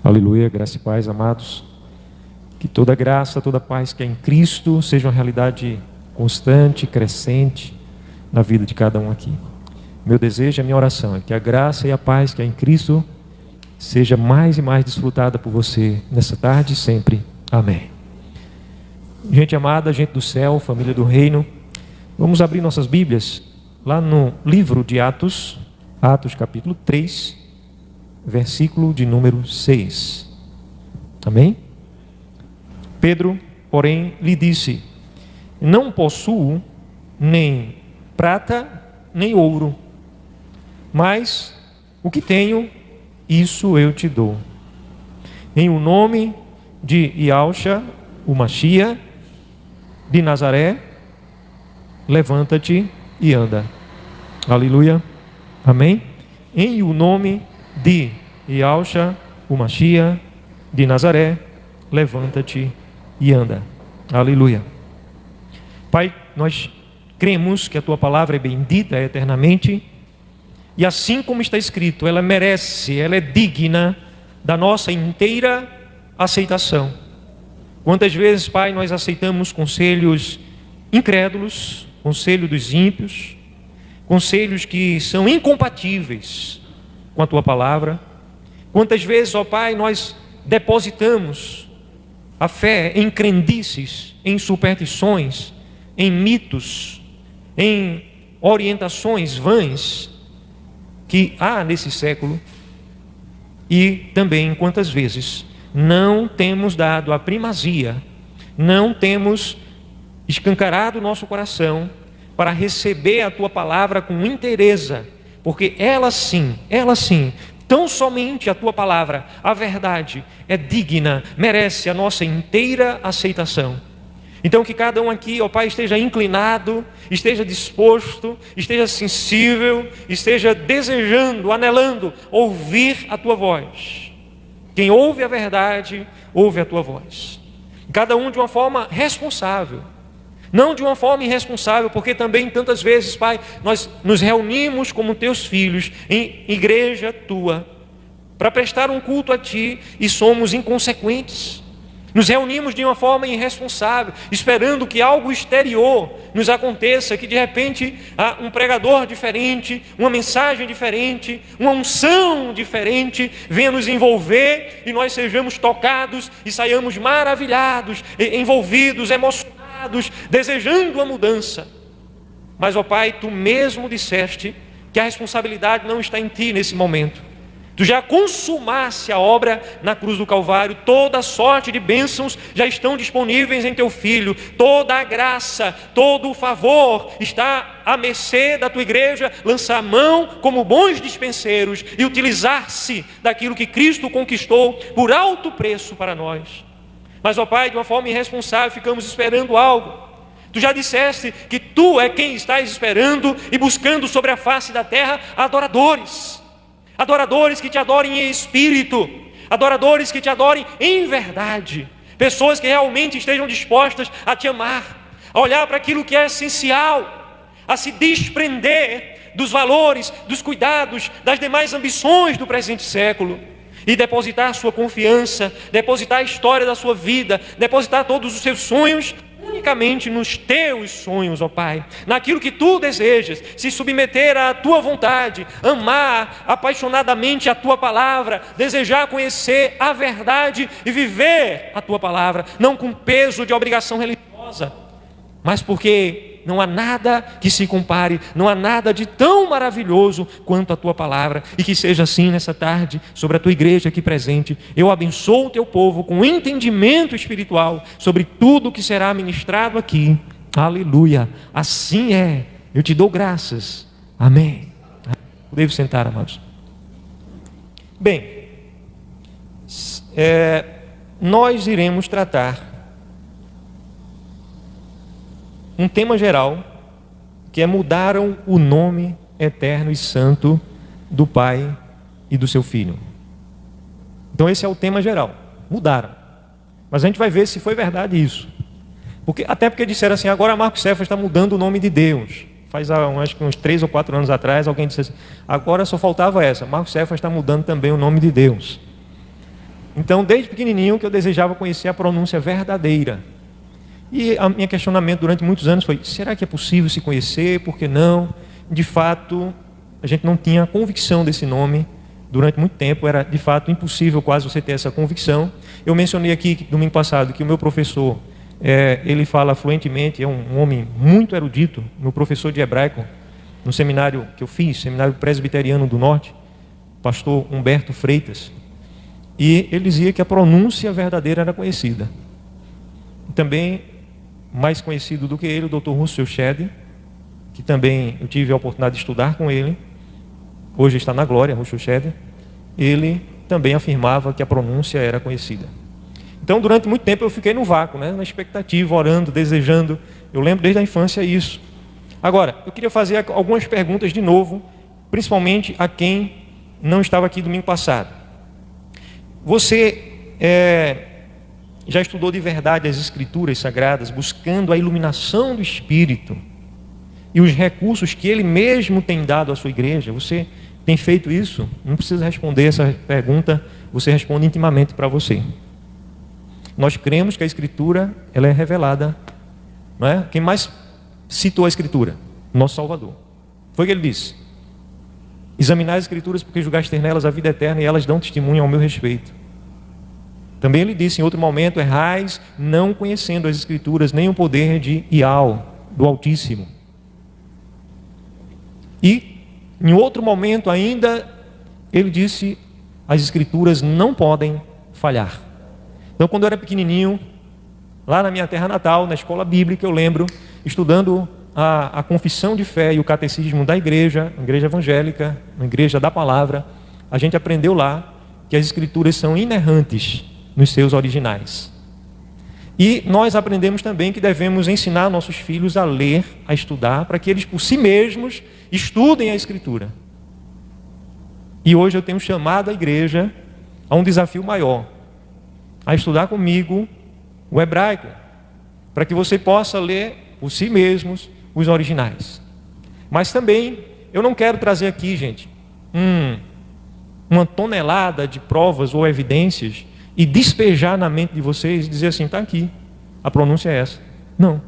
Aleluia, graça e paz, amados. Que toda graça, toda paz que é em Cristo seja uma realidade constante, crescente na vida de cada um aqui. Meu desejo, a minha oração é que a graça e a paz que é em Cristo seja mais e mais desfrutada por você nessa tarde e sempre. Amém. Gente amada, gente do céu, família do reino, vamos abrir nossas Bíblias lá no livro de Atos, Atos capítulo 3, versículo de número 6. Amém? Pedro, porém, lhe disse: não possuo nem prata nem ouro, mas o que tenho, isso eu te dou. Em o nome de Yahshua, o Machia, de Nazaré, levanta-te e anda. Aleluia. Amém? Em o nome de Yahshua, o Machia, de Nazaré, levanta-te e anda. Aleluia. Pai, nós cremos que a tua palavra é bendita eternamente, e assim como está escrito, ela merece, ela é digna da nossa inteira aceitação. Quantas vezes, Pai, nós aceitamos conselhos incrédulos, conselho dos ímpios, conselhos que são incompatíveis com a tua palavra. Quantas vezes, ó Pai, nós depositamos a fé em crendices, em superstições, em mitos, em orientações vãs que há nesse século, e também quantas vezes não temos dado a primazia, não temos escancarado o nosso coração para receber a tua palavra com inteireza, porque ela sim, tão somente a tua palavra, a verdade, é digna, merece a nossa inteira aceitação. Então que cada um aqui, ó Pai, esteja inclinado, esteja disposto, esteja sensível, esteja desejando, anelando ouvir a tua voz. Quem ouve a verdade, ouve a tua voz. Cada um de uma forma responsável. Não de uma forma irresponsável, porque também tantas vezes, Pai, nós nos reunimos como teus filhos em igreja tua, para prestar um culto a ti, e somos inconsequentes. Nos reunimos de uma forma irresponsável, esperando que algo exterior nos aconteça, que de repente um pregador diferente, uma mensagem diferente, uma unção diferente venha nos envolver e nós sejamos tocados e saiamos maravilhados, envolvidos, emocionados, desejando a mudança. Mas, ó Pai, tu mesmo disseste que a responsabilidade não está em ti nesse momento. Tu já consumaste a obra na cruz do Calvário, toda sorte de bênçãos já estão disponíveis em teu Filho, toda a graça, todo o favor está à mercê da tua igreja, lançar a mão como bons dispenseiros e utilizar-se daquilo que Cristo conquistou por alto preço para nós. Mas, ó Pai, de uma forma irresponsável ficamos esperando algo. Tu já disseste que tu é quem estás esperando e buscando sobre a face da terra adoradores. Adoradores que te adorem em espírito, adoradores que te adorem em verdade, pessoas que realmente estejam dispostas a te amar, a olhar para aquilo que é essencial, a se desprender dos valores, dos cuidados, das demais ambições do presente século e depositar sua confiança, depositar a história da sua vida, depositar todos os seus sonhos unicamente nos teus sonhos, ó Pai, naquilo que tu desejas, se submeter à tua vontade, amar apaixonadamente a tua palavra, desejar conhecer a verdade e viver a tua palavra, não com peso de obrigação religiosa, mas porque não há nada que se compare, não há nada de tão maravilhoso quanto a tua palavra. E que seja assim nessa tarde, sobre a tua igreja aqui presente. Eu abençoo o teu povo com entendimento espiritual sobre tudo que será ministrado aqui. Aleluia, assim é. Eu te dou graças. Amém. Devo sentar, amados. Bem, nós iremos tratar um tema geral, que é mudaram o nome eterno e santo do Pai e do seu Filho. Então esse é o tema geral, mudaram. Mas a gente vai ver se foi verdade isso. Até porque disseram assim, agora Marcos Cefas está mudando o nome de Deus. Faz acho que uns 3 ou 4 anos atrás, alguém disse assim, agora só faltava essa, Marcos Cefas está mudando também o nome de Deus. Então, desde pequenininho que eu desejava conhecer a pronúncia verdadeira. E o meu questionamento durante muitos anos foi, será que é possível se conhecer? Por que não? De fato, a gente não tinha convicção desse nome. Durante muito tempo era, de fato, impossível quase você ter essa convicção. Eu mencionei aqui, domingo passado, que o meu professor, ele fala fluentemente, é um homem muito erudito, meu professor de hebraico, no seminário que eu fiz, Seminário Presbiteriano do Norte, pastor Humberto Freitas, e ele dizia que a pronúncia verdadeira era conhecida. Também, mais conhecido do que ele, o Dr. Russell Shedd, que também eu tive a oportunidade de estudar com ele, hoje está na glória, Russell Shedd, ele também afirmava que a pronúncia era conhecida. Então, durante muito tempo eu fiquei no vácuo, na expectativa, orando, desejando. Eu lembro desde a infância isso. Agora, eu queria fazer algumas perguntas de novo, principalmente a quem não estava aqui domingo passado. Você já estudou de verdade as Escrituras Sagradas, buscando a iluminação do Espírito e os recursos que Ele mesmo tem dado à sua igreja? Você tem feito isso? Não precisa responder essa pergunta, você responde intimamente para você. Nós cremos que a Escritura ela é revelada, não é? Quem mais citou a Escritura? Nosso Salvador. Foi o que ele disse: examinai as Escrituras, porque julgaste nelas a vida eterna, e elas dão testemunho ao meu respeito. Também ele disse em outro momento: errais não conhecendo as Escrituras, nem o poder de Ial, do Altíssimo. E em outro momento ainda ele disse: as Escrituras não podem falhar. Então, quando eu era pequenininho, lá na minha terra natal, na escola bíblica, eu lembro, estudando a confissão de fé e o catecismo da igreja, a igreja evangélica, a igreja da palavra, a gente aprendeu lá que as Escrituras são inerrantes nos seus originais. E nós aprendemos também que devemos ensinar nossos filhos a ler, a estudar, para que eles por si mesmos estudem a Escritura. E hoje eu tenho chamado a igreja a um desafio maior, a estudar comigo o hebraico, para que você possa ler por si mesmos os originais. Mas também eu não quero trazer aqui, gente, uma tonelada de provas ou evidências e despejar na mente de vocês e dizer assim: está aqui, a pronúncia é essa. Não.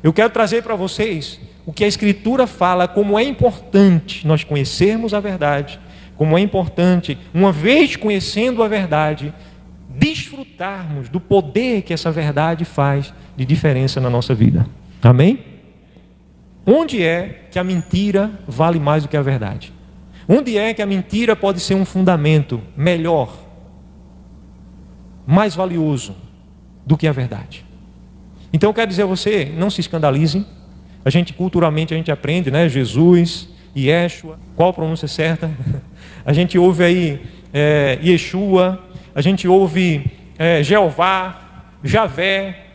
Eu quero trazer para vocês o que a Escritura fala, como é importante nós conhecermos a verdade, como é importante, uma vez conhecendo a verdade, desfrutarmos do poder que essa verdade faz de diferença na nossa vida. Amém? Onde é que a mentira vale mais do que a verdade? Onde é que a mentira pode ser um fundamento melhor, mais valioso do que a verdade? Então eu quero dizer a você, não se escandalize. A gente culturalmente a gente aprende, Jesus, Yeshua, qual a pronúncia certa? A gente ouve aí Yeshua, a gente ouve Jeová, Javé,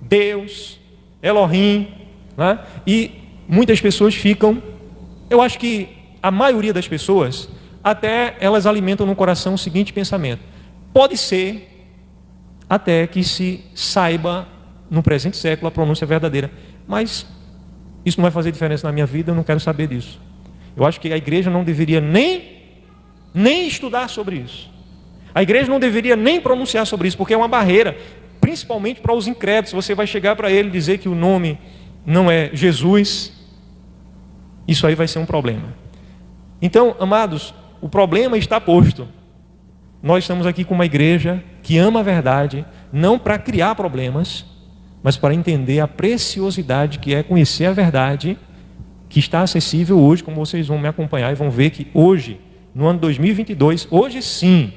Deus, Elohim, né? E muitas pessoas ficam, eu acho que a maioria das pessoas, até elas alimentam no coração o seguinte pensamento: pode ser até que se saiba no presente século a pronúncia verdadeira, mas isso não vai fazer diferença na minha vida, eu não quero saber disso. Eu acho que a igreja não deveria nem estudar sobre isso. A igreja não deveria nem pronunciar sobre isso, porque é uma barreira, principalmente para os incrédulos. Você vai chegar para ele e dizer que o nome não é Jesus, isso aí vai ser um problema. Então, amados, o problema está posto. Nós estamos aqui com uma igreja que ama a verdade, não para criar problemas, mas para entender a preciosidade que é conhecer a verdade, que está acessível hoje, como vocês vão me acompanhar e vão ver que hoje, no ano 2022, hoje sim,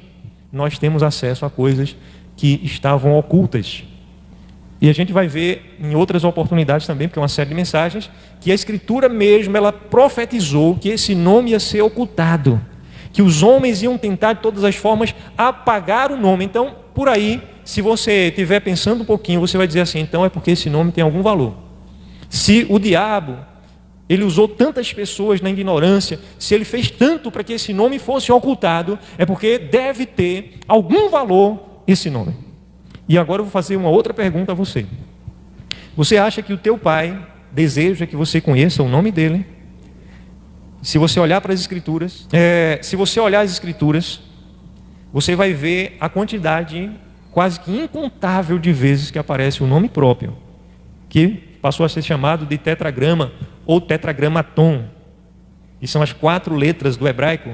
nós temos acesso a coisas que estavam ocultas. E a gente vai ver em outras oportunidades também, porque é uma série de mensagens, que a Escritura mesmo, ela profetizou que esse nome ia ser ocultado, que os homens iam tentar de todas as formas apagar o nome. Então, por aí, se você estiver pensando um pouquinho, você vai dizer assim: então é porque esse nome tem algum valor. Se o diabo, ele usou tantas pessoas na ignorância, se ele fez tanto para que esse nome fosse ocultado, é porque deve ter algum valor esse nome. E agora eu vou fazer uma outra pergunta a você. Você acha que o teu pai deseja que você conheça o nome dele? Se você olhar para as Escrituras, se você olhar as Escrituras, você vai ver a quantidade quase que incontável de vezes que aparece o nome próprio, que passou a ser chamado de tetragrama ou tetragramaton, e são as 4 letras do hebraico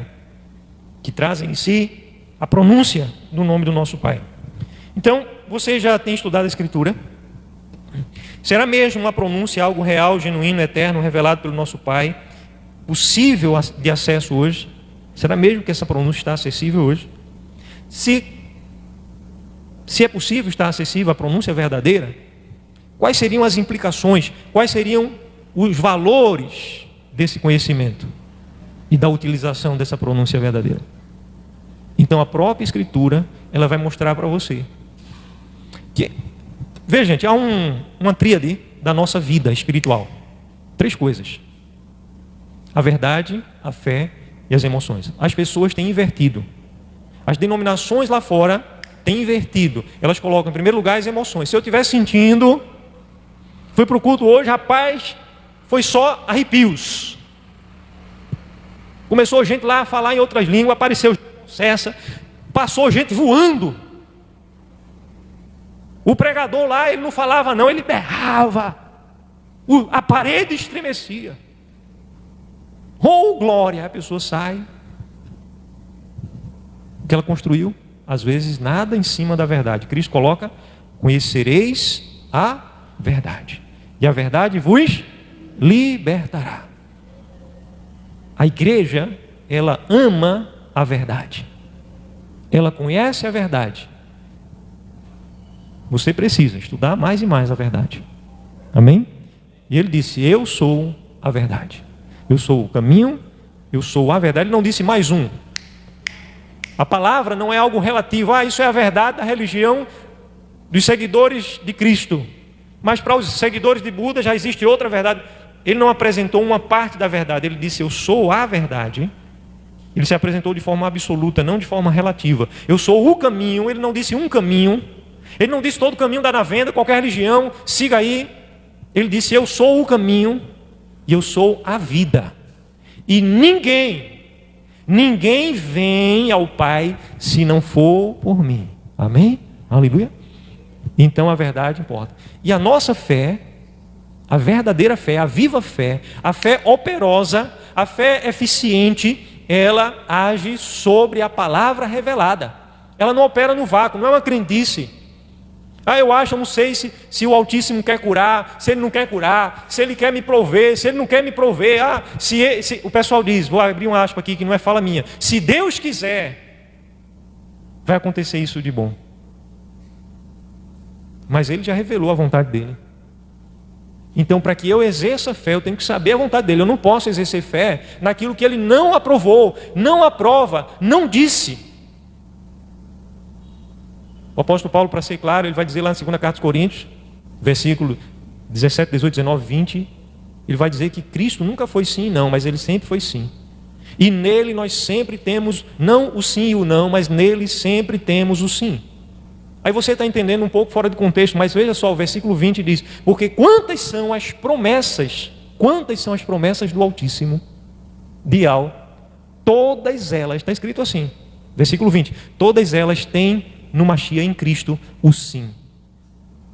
que trazem em si a pronúncia do nome do nosso Pai. Então, você já tem estudado a Escritura? Será mesmo uma pronúncia algo real, genuíno, eterno, revelado pelo nosso Pai, possível de acesso hoje? Será mesmo que essa pronúncia está acessível hoje? Se é possível estar acessível a pronúncia verdadeira, quais seriam as implicações, quais seriam os valores desse conhecimento e da utilização dessa pronúncia verdadeira? Então a própria Escritura, ela vai mostrar para você que, veja gente, há uma tríade da nossa vida espiritual. 3 coisas: a verdade, a fé e as emoções. As pessoas têm invertido. As denominações lá fora têm invertido. Elas colocam em primeiro lugar as emoções. Se eu estiver sentindo, fui para o culto hoje, rapaz, foi só arrepios. Começou gente lá a falar em outras línguas, apareceu cessa, passou gente voando. O pregador lá, ele não falava não, ele berrava. A parede estremecia. Oh, glória! A pessoa sai. O que ela construiu? Às vezes nada em cima da verdade. Cristo coloca: conhecereis a verdade, e a verdade vos libertará. A igreja, ela ama a verdade. Ela conhece a verdade. Você precisa estudar mais e mais a verdade. Amém? E ele disse: eu sou a verdade. Eu sou o caminho, eu sou a verdade. Ele não disse mais um. A palavra não é algo relativo. Isso é a verdade da religião dos seguidores de Cristo. Mas para os seguidores de Buda já existe outra verdade. Ele não apresentou uma parte da verdade. Ele disse: eu sou a verdade. Ele se apresentou de forma absoluta, não de forma relativa. Eu sou o caminho. Ele não disse um caminho. Ele não disse todo caminho dá na venda, qualquer religião, siga aí. Ele disse: eu sou o caminho e eu sou a vida. E ninguém vem ao Pai se não for por mim. Amém? Aleluia? Então a verdade importa. E a nossa fé, a verdadeira fé, a viva fé, a fé operosa, a fé eficiente, ela age sobre a palavra revelada. Ela não opera no vácuo, não é uma crendice. Eu acho, eu não sei se o Altíssimo quer curar, se ele não quer curar, se ele quer me prover, se ele não quer me prover. Se o pessoal diz, vou abrir uma aspa aqui que não é fala minha: se Deus quiser, vai acontecer isso de bom. Mas ele já revelou a vontade dele. Então, para que eu exerça fé, eu tenho que saber a vontade dele. Eu não posso exercer fé naquilo que ele não aprovou, não aprova, não disse. O apóstolo Paulo, para ser claro, ele vai dizer lá na 2ª carta aos Coríntios, versículo 17, 18, 19, 20, ele vai dizer que Cristo nunca foi sim e não, mas ele sempre foi sim. E nele nós sempre temos, não o sim e o não, mas nele sempre temos o sim. Aí você está entendendo um pouco fora de contexto, mas veja só, o versículo 20 diz: porque quantas são as promessas do Altíssimo, de Al, todas elas, está escrito assim, versículo 20, todas elas têm no Mashiach, em Cristo, o sim.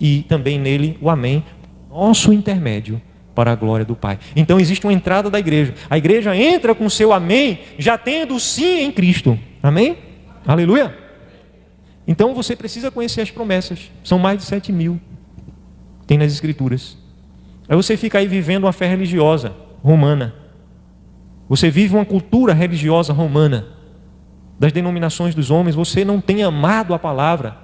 E também nele o amém, nosso intermédio para a glória do Pai. Então existe uma entrada da igreja. A igreja entra com o seu amém, já tendo o sim em Cristo. Amém? Aleluia? Então você precisa conhecer as promessas. São mais de 7.000. Tem nas Escrituras. Aí você fica aí vivendo uma fé religiosa romana. Você vive uma cultura religiosa romana. Das denominações dos homens, você não tem amado a palavra.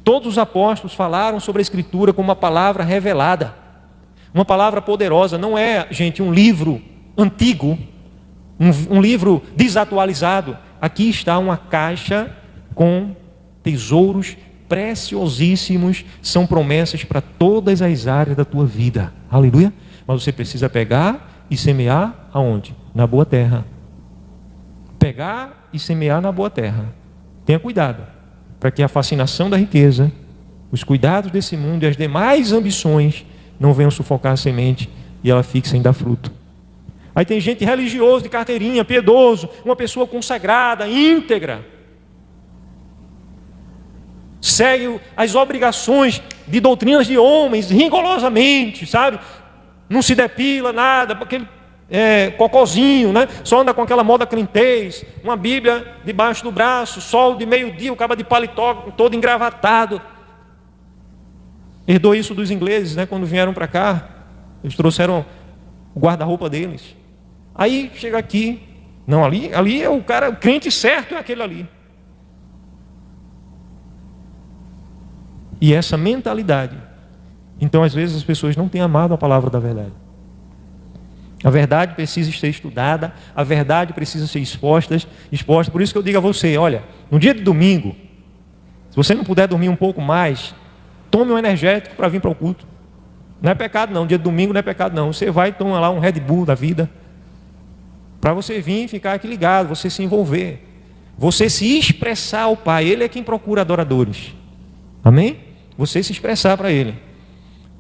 Todos os apóstolos falaram sobre a Escritura como uma palavra revelada, uma palavra poderosa. Não é, gente, um livro antigo, um livro desatualizado. Aqui está uma caixa com tesouros preciosíssimos, são promessas para todas as áreas da tua vida. Aleluia? Mas você precisa pegar e semear aonde? Na boa terra. Pegar e semear na boa terra. Tenha cuidado, para que a fascinação da riqueza, os cuidados desse mundo e as demais ambições não venham sufocar a semente e ela fique sem dar fruto. Aí tem gente religiosa de carteirinha, piedoso, uma pessoa consagrada, íntegra, segue as obrigações de doutrinas de homens rigorosamente, sabe? Não se depila nada, aquele cocôzinho, né? Só anda com aquela moda crentez, uma Bíblia debaixo do braço, sol de meio-dia, o cabo de paletó todo engravatado. Herdou isso dos ingleses, né? Quando vieram para cá, eles trouxeram o guarda-roupa deles. Aí chega aqui, não, ali é o cara, o crente certo é aquele ali. E essa mentalidade, então às vezes as pessoas não têm amado a palavra da verdade. A verdade precisa ser estudada, a verdade precisa ser exposta. Por isso que eu digo a você, olha, no dia de domingo, se você não puder dormir um pouco mais, tome um energético para vir para o culto. Não é pecado não, dia de domingo não é pecado não. Você vai e toma lá um Red Bull da vida, para você vir e ficar aqui ligado, você se envolver, você se expressar ao Pai. Ele é quem procura adoradores. Amém? Você se expressar para Ele.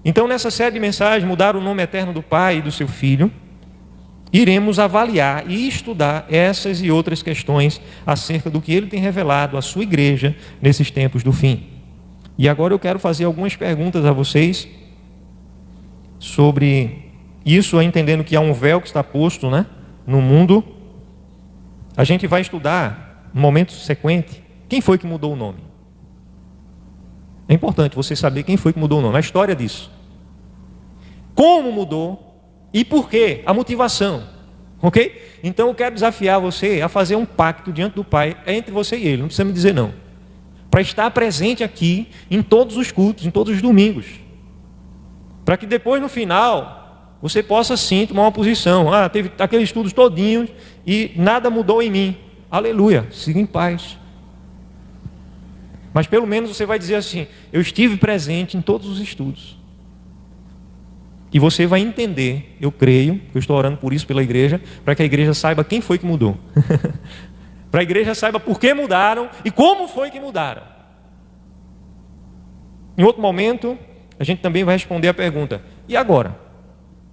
Então nessa série de mensagens, mudar o nome eterno do Pai e do seu Filho, iremos avaliar e estudar essas e outras questões acerca do que Ele tem revelado à sua igreja nesses tempos do fim. E agora eu quero fazer algumas perguntas a vocês sobre isso, entendendo que há um véu que está posto, né, no mundo. A gente vai estudar, no momento sequente, quem foi que mudou o nome. É importante você saber quem foi que mudou o nome, a história disso. Como mudou e por quê, a motivação. Ok? Então eu quero desafiar você a fazer um pacto diante do Pai, entre você e Ele, não precisa me dizer não. Para estar presente aqui em todos os cultos, em todos os domingos. Para que depois no final você possa sim tomar uma posição. Teve aqueles estudos todinhos e nada mudou em mim. Aleluia, siga em paz. Mas pelo menos você vai dizer assim, eu estive presente em todos os estudos. E você vai entender, eu creio, eu estou orando por isso pela igreja, para que a igreja saiba quem foi que mudou. Para a igreja saiba por que mudaram e como foi que mudaram. Em outro momento, a gente também vai responder a pergunta, e agora?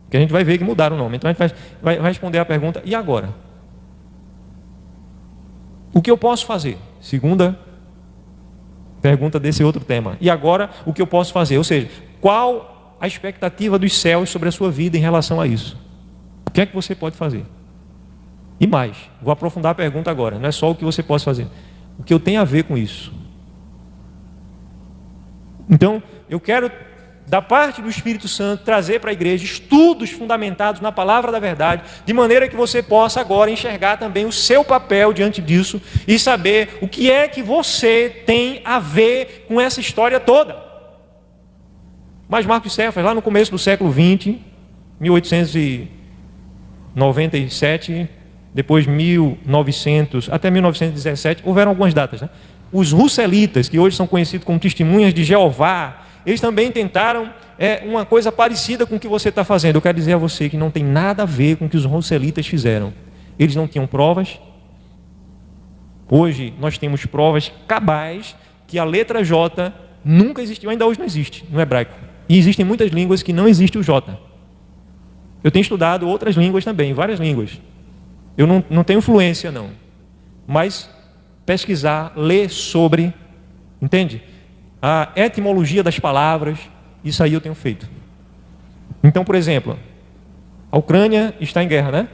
Porque a gente vai ver que mudaram o nome. Então a gente vai responder a pergunta, e agora? O que eu posso fazer? Segunda pergunta desse outro tema. E agora, o que eu posso fazer? Ou seja, qual a expectativa dos céus sobre a sua vida em relação a isso? O que é que você pode fazer? E mais, vou aprofundar a pergunta agora. Não é só o que você pode fazer. O que eu tenho a ver com isso? Então, eu quero, da parte do Espírito Santo, trazer para a igreja estudos fundamentados na palavra da verdade, de maneira que você possa agora enxergar também o seu papel diante disso e saber o que é que você tem a ver com essa história toda. Mas Marcos Cefas, lá no começo do século XX, 1897, depois 1900, até 1917, houveram algumas datas, né? Os russelitas, que hoje são conhecidos como testemunhas de Jeová, eles também tentaram uma coisa parecida com o que você está fazendo. Eu quero dizer a você que não tem nada a ver com o que os russelitas fizeram. Eles não tinham provas. Hoje nós temos provas cabais que a letra J nunca existiu, ainda hoje não existe no hebraico. E existem muitas línguas que não existe o J. Eu tenho estudado outras línguas também, várias línguas. Eu não tenho fluência não. Mas pesquisar, ler sobre, entende? A etimologia das palavras, isso aí eu tenho feito. Então, por exemplo, a Ucrânia está em guerra, né?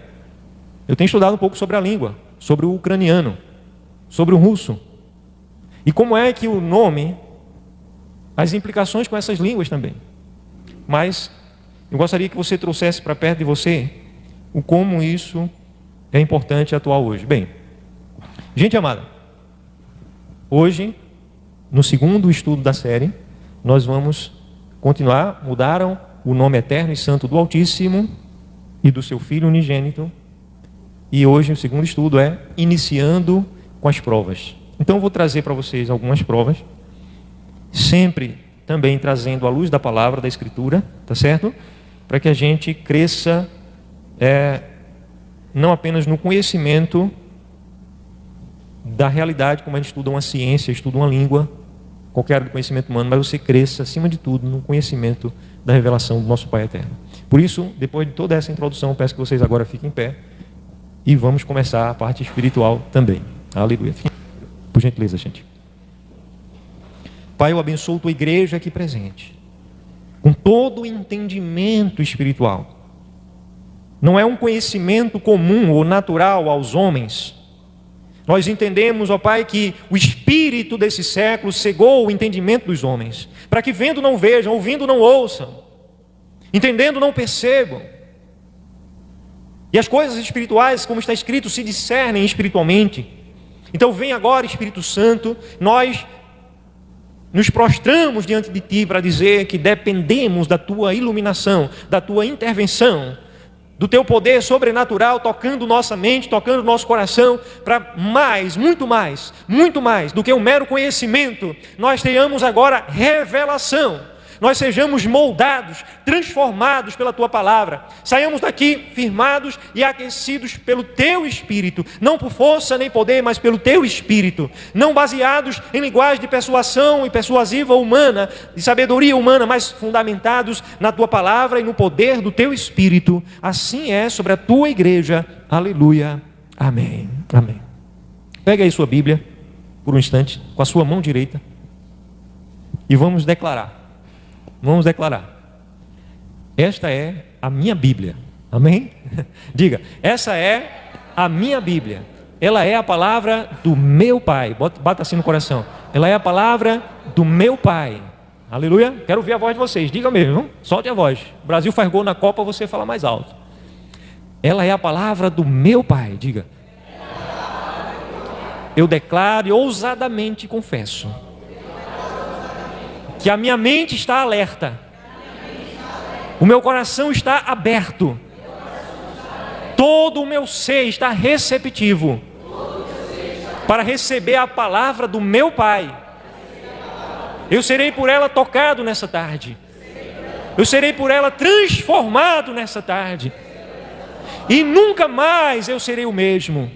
Eu tenho estudado um pouco sobre a língua, sobre o ucraniano, sobre o russo. E como é que o nome, as implicações com essas línguas também. Mas eu gostaria que você trouxesse para perto de você o como isso é importante e atual hoje. Bem, gente amada, hoje, no segundo estudo da série, nós vamos continuar. Mudaram o nome eterno e santo do Altíssimo e do seu Filho unigênito. E hoje o segundo estudo é iniciando com as provas. Então eu vou trazer para vocês algumas provas, sempre também trazendo a luz da palavra, da Escritura, tá certo? Para que a gente cresça, não apenas no conhecimento da realidade, como a gente estuda uma ciência, estuda uma língua, qualquer área do conhecimento humano, mas você cresça, acima de tudo, no conhecimento da revelação do nosso Pai Eterno. Por isso, depois de toda essa introdução, peço que vocês agora fiquem em pé e vamos começar a parte espiritual também. Aleluia. Por gentileza, gente. Pai, eu abençoo tua igreja aqui presente, com todo o entendimento espiritual. Não é um conhecimento comum ou natural aos homens. Nós entendemos, ó Pai, que o espírito desse século cegou o entendimento dos homens, para que vendo não vejam, ouvindo não ouçam, entendendo não percebam. E as coisas espirituais, como está escrito, se discernem espiritualmente. Então vem agora, Espírito Santo, nós nos prostramos diante de Ti para dizer que dependemos da Tua iluminação, da Tua intervenção, do Teu poder sobrenatural tocando nossa mente, tocando nosso coração, para mais, muito mais do que um mero conhecimento, nós tenhamos agora revelação. Nós sejamos moldados, transformados pela Tua palavra, saiamos daqui firmados e aquecidos pelo Teu Espírito, não por força nem poder, mas pelo Teu Espírito, não baseados em linguagem de persuasão e persuasiva humana, de sabedoria humana, mas fundamentados na Tua palavra e no poder do Teu Espírito. Assim é sobre a Tua igreja. Aleluia. Amém. Amém. Pega aí sua Bíblia por um instante, com a sua mão direita, e vamos declarar. Vamos declarar: esta é a minha Bíblia. Amém? Diga: essa é a minha Bíblia. Ela é a palavra do meu Pai. Bata assim no coração. Ela é a palavra do meu Pai. Aleluia. Quero ouvir a voz de vocês. Diga mesmo. Solte a voz. O Brasil faz gol na Copa, você fala mais alto. Ela é a palavra do meu Pai. Diga: eu declaro e ousadamente confesso que a minha mente está alerta, o meu coração está aberto, todo o meu ser está receptivo para receber a palavra do meu Pai. Eu serei por ela tocado nessa tarde, eu serei por ela transformado nessa tarde, e nunca mais eu serei o mesmo.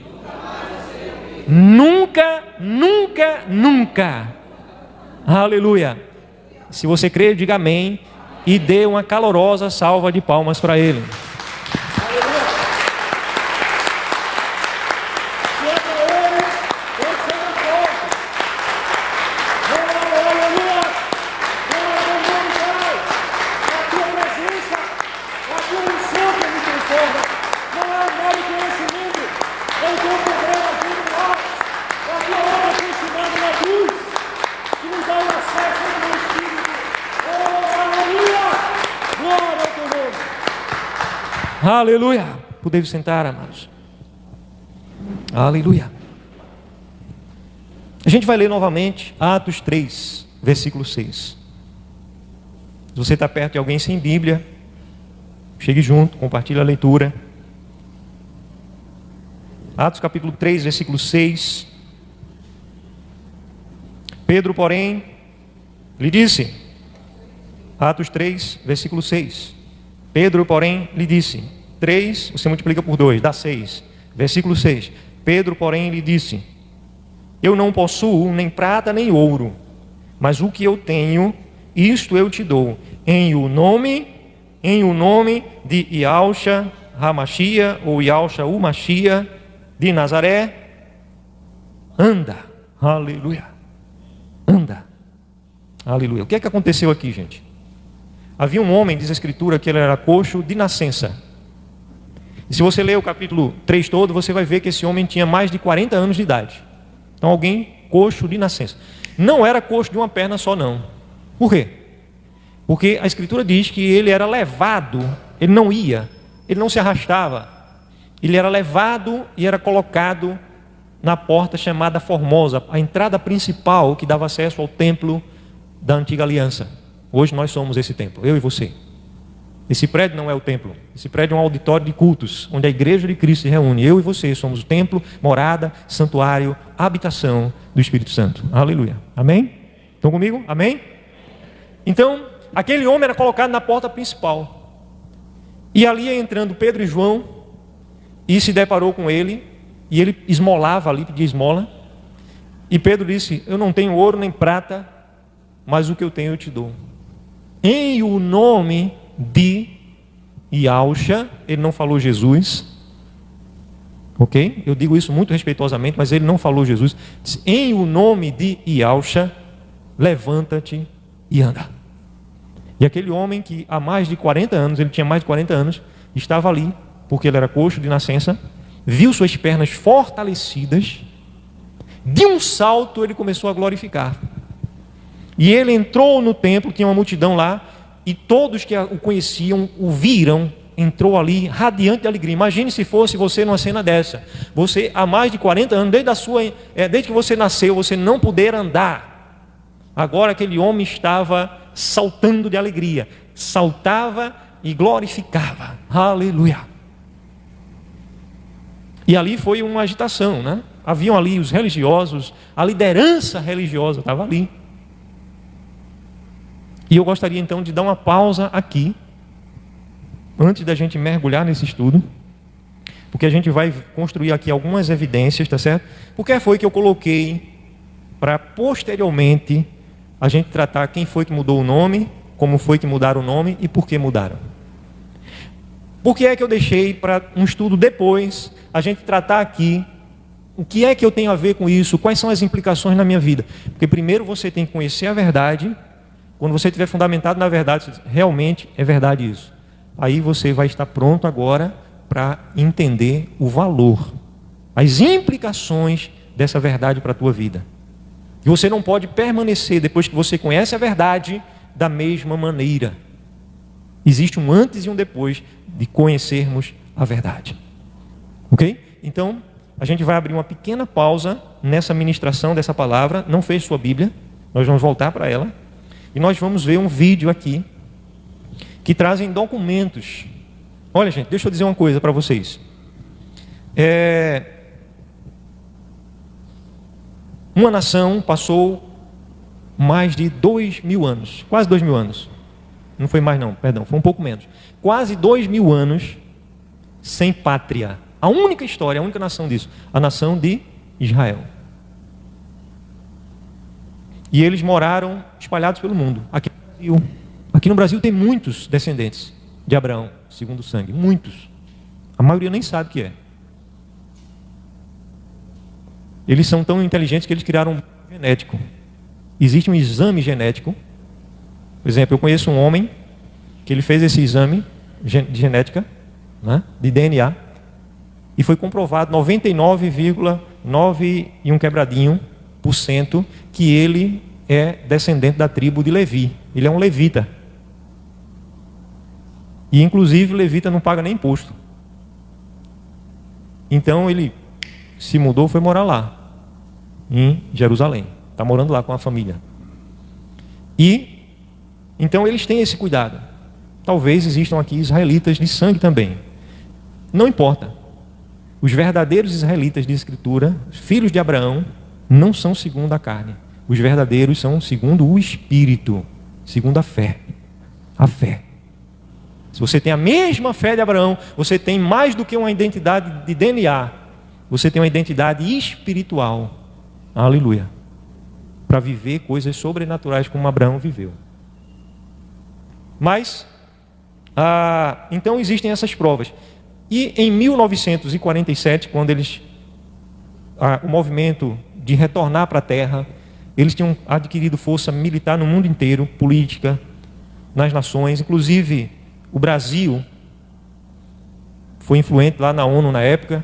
Nunca, nunca, nunca. Aleluia. Se você crê, diga amém e dê uma calorosa salva de palmas para Ele. Aleluia. Podemos sentar, amados. Aleluia. A gente vai ler novamente Atos 3, versículo 6. Se você está perto de alguém sem Bíblia, chegue junto, compartilhe a leitura. Atos capítulo 3, versículo 6. Pedro, porém, lhe disse, Atos 3, versículo 6. Pedro, porém, lhe disse, 3, você multiplica por 2, dá 6. Versículo 6. Pedro, porém, lhe disse, eu não possuo nem prata nem ouro, mas o que eu tenho, isto eu te dou. Em o nome de Yahushua HaMashiach, ou Yahushua HaMashiach de Nazaré, anda. Aleluia. Anda. Aleluia. O que é que aconteceu aqui, gente? Havia um homem, diz a Escritura, que ele era coxo de nascença. E se você ler o capítulo 3 todo, você vai ver que esse homem tinha mais de 40 anos de idade. Então alguém coxo de nascença. Não era coxo de uma perna só, não. Por quê? Porque a Escritura diz que ele era levado, ele não ia, ele não se arrastava. Ele era levado e era colocado na porta chamada Formosa, a entrada principal que dava acesso ao templo da antiga aliança. Hoje nós somos esse templo, eu e você. Esse prédio não é o templo, esse prédio é um auditório de cultos, onde a igreja de Cristo se reúne. Eu e você somos o templo, morada, santuário, habitação do Espírito Santo. Aleluia. Amém? Estão comigo? Amém? Então, aquele homem era colocado na porta principal. E ali ia entrando Pedro e João, e se deparou com ele, e ele esmolava ali, pedia esmola. E Pedro disse, eu não tenho ouro nem prata, mas o que eu tenho eu te dou. Em o nome de Yahushua, ele não falou Jesus, ok? Eu digo isso muito respeitosamente, mas ele não falou Jesus. Disse, em o nome de Yahushua, levanta-te e anda. E aquele homem que há mais de 40 anos, ele tinha mais de 40 anos, estava ali, porque ele era coxo de nascença, viu suas pernas fortalecidas, de um salto ele começou a glorificar. E ele entrou no templo, tinha uma multidão lá, e todos que o conheciam o viram, entrou ali radiante de alegria. Imagine se fosse você numa cena dessa. Você há mais de 40 anos, desde que você nasceu, você não poder andar. Agora aquele homem estava saltando de alegria. Saltava e glorificava. Aleluia. E ali foi uma agitação, né? Haviam ali os religiosos, a liderança religiosa estava ali. E eu gostaria então de dar uma pausa aqui, antes da gente mergulhar nesse estudo, porque a gente vai construir aqui algumas evidências, tá certo? Porque foi que eu coloquei para posteriormente a gente tratar quem foi que mudou o nome, como foi que mudaram o nome e por que mudaram. Por que é que eu deixei para um estudo depois, a gente tratar aqui o que é que eu tenho a ver com isso, quais são as implicações na minha vida? Porque primeiro você tem que conhecer a verdade. Quando você estiver fundamentado na verdade, realmente é verdade isso. Aí você vai estar pronto agora para entender o valor, as implicações dessa verdade para a tua vida. E você não pode permanecer, depois que você conhece a verdade, da mesma maneira. Existe um antes e um depois de conhecermos a verdade. Ok? Então, a gente vai abrir uma pequena pausa nessa ministração dessa palavra. Não feche sua Bíblia, nós vamos voltar para ela. E nós vamos ver um vídeo aqui que trazem documentos. Olha, gente, deixa eu dizer uma coisa para vocês. Uma nação passou mais de 2.000 anos, quase 2.000 anos. Não foi mais não, perdão, foi um pouco menos. Quase 2.000 anos sem pátria. A única história, a única nação disso, a nação de Israel. E eles moraram espalhados pelo mundo. Aqui no Brasil tem muitos descendentes de Abraão, segundo o sangue. Muitos. A maioria nem sabe o que é. Eles são tão inteligentes que eles criaram um genético. Existe um exame genético. Por exemplo, eu conheço um homem que ele fez esse exame de genética, né, de DNA, e foi comprovado 99,9 e um quebradinho % que ele é descendente da tribo de Levi. Ele é um levita. E inclusive o levita não paga nem imposto. Então ele se mudou, foi morar lá, em Jerusalém. Está morando lá com a família. E então eles têm esse cuidado. Talvez existam aqui israelitas de sangue também. Não importa. Os verdadeiros israelitas de Escritura, filhos de Abraão, não são segundo a carne. Os verdadeiros são segundo o Espírito, segundo a fé. A fé. Se você tem a mesma fé de Abraão, você tem mais do que uma identidade de DNA. Você tem uma identidade espiritual. Aleluia. Para viver coisas sobrenaturais como Abraão viveu. Mas, então existem essas provas. E em 1947, quando o movimento de retornar para a terra, eles tinham adquirido força militar no mundo inteiro, política, nas nações, inclusive o Brasil foi influente lá na ONU na época,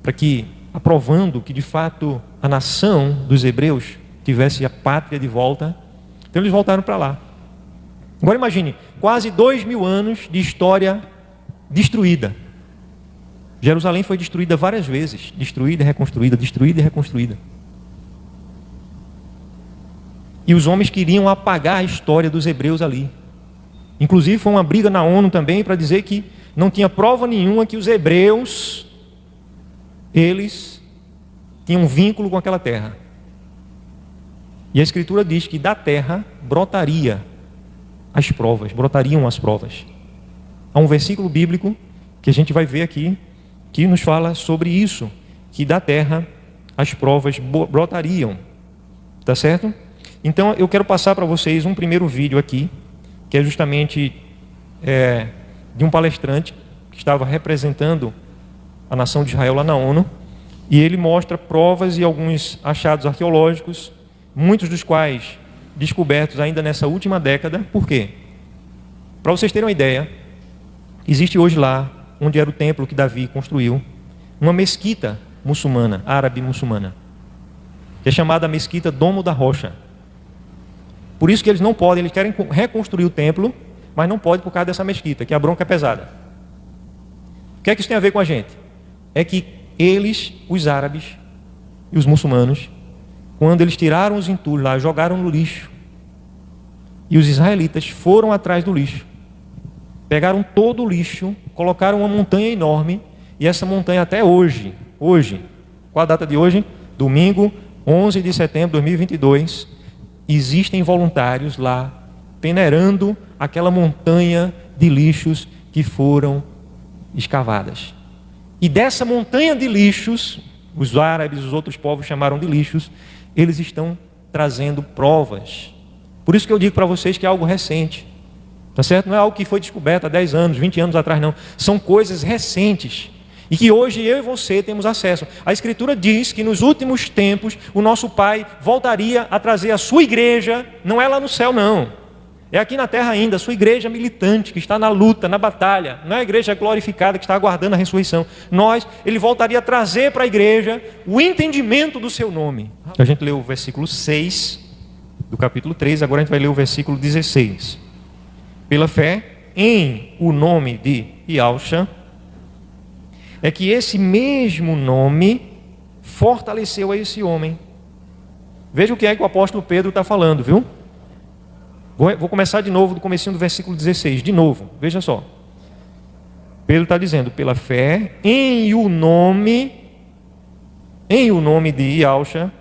para que, aprovando que de fato a nação dos hebreus tivesse a pátria de volta. Então eles voltaram para lá. Agora imagine, quase 2.000 anos de história destruída. Jerusalém foi destruída várias vezes, destruída e reconstruída, destruída e reconstruída. E os homens queriam apagar a história dos hebreus ali. Inclusive foi uma briga na ONU também para dizer que não tinha prova nenhuma que os hebreus, eles tinham um vínculo com aquela terra. E a Escritura diz que da terra brotariam as provas. Há um versículo bíblico que a gente vai ver aqui, que nos fala sobre isso, que da terra as provas brotariam. Tá certo? Então eu quero passar para vocês um primeiro vídeo aqui, que é justamente de um palestrante que estava representando a nação de Israel lá na ONU, e ele mostra provas e alguns achados arqueológicos, muitos dos quais descobertos ainda nessa última década. Por quê? Para vocês terem uma ideia, existe hoje lá, onde era o templo que Davi construiu, uma mesquita muçulmana, árabe muçulmana, que é chamada Mesquita Domo da Rocha. Por isso que eles não podem, eles querem reconstruir o templo, mas não podem por causa dessa mesquita, que a bronca é pesada. O que é que isso tem a ver com a gente? É que eles, os árabes e os muçulmanos, quando eles tiraram os entulhos lá, jogaram no lixo, e os israelitas foram atrás do lixo, pegaram todo o lixo, colocaram uma montanha enorme, e essa montanha até hoje, qual a data de hoje? Domingo, 11 de setembro de 2022, existem voluntários lá, peneirando aquela montanha de lixos que foram escavadas. E dessa montanha de lixos, os árabes, os outros povos chamaram de lixos, eles estão trazendo provas. Por isso que eu digo para vocês que é algo recente. Tá certo? Não é algo que foi descoberto há 10 anos, 20 anos atrás, não. São coisas recentes. E que hoje eu e você temos acesso. A Escritura diz que nos últimos tempos o nosso Pai voltaria a trazer a sua igreja, não é lá no céu não, é aqui na terra ainda, a sua igreja militante, que está na luta, na batalha, não é a igreja glorificada que está aguardando a ressurreição. Ele voltaria a trazer para a igreja o entendimento do seu nome. A gente leu o versículo 6 do capítulo 3, agora a gente vai ler o versículo 16. Pela fé em o nome de Yahushua, é que esse mesmo nome fortaleceu a esse homem. Veja o que é que o apóstolo Pedro está falando, viu? Vou começar de novo do comecinho do versículo 16, de novo, veja só. Pedro está dizendo, pela fé em o nome de Yahushua,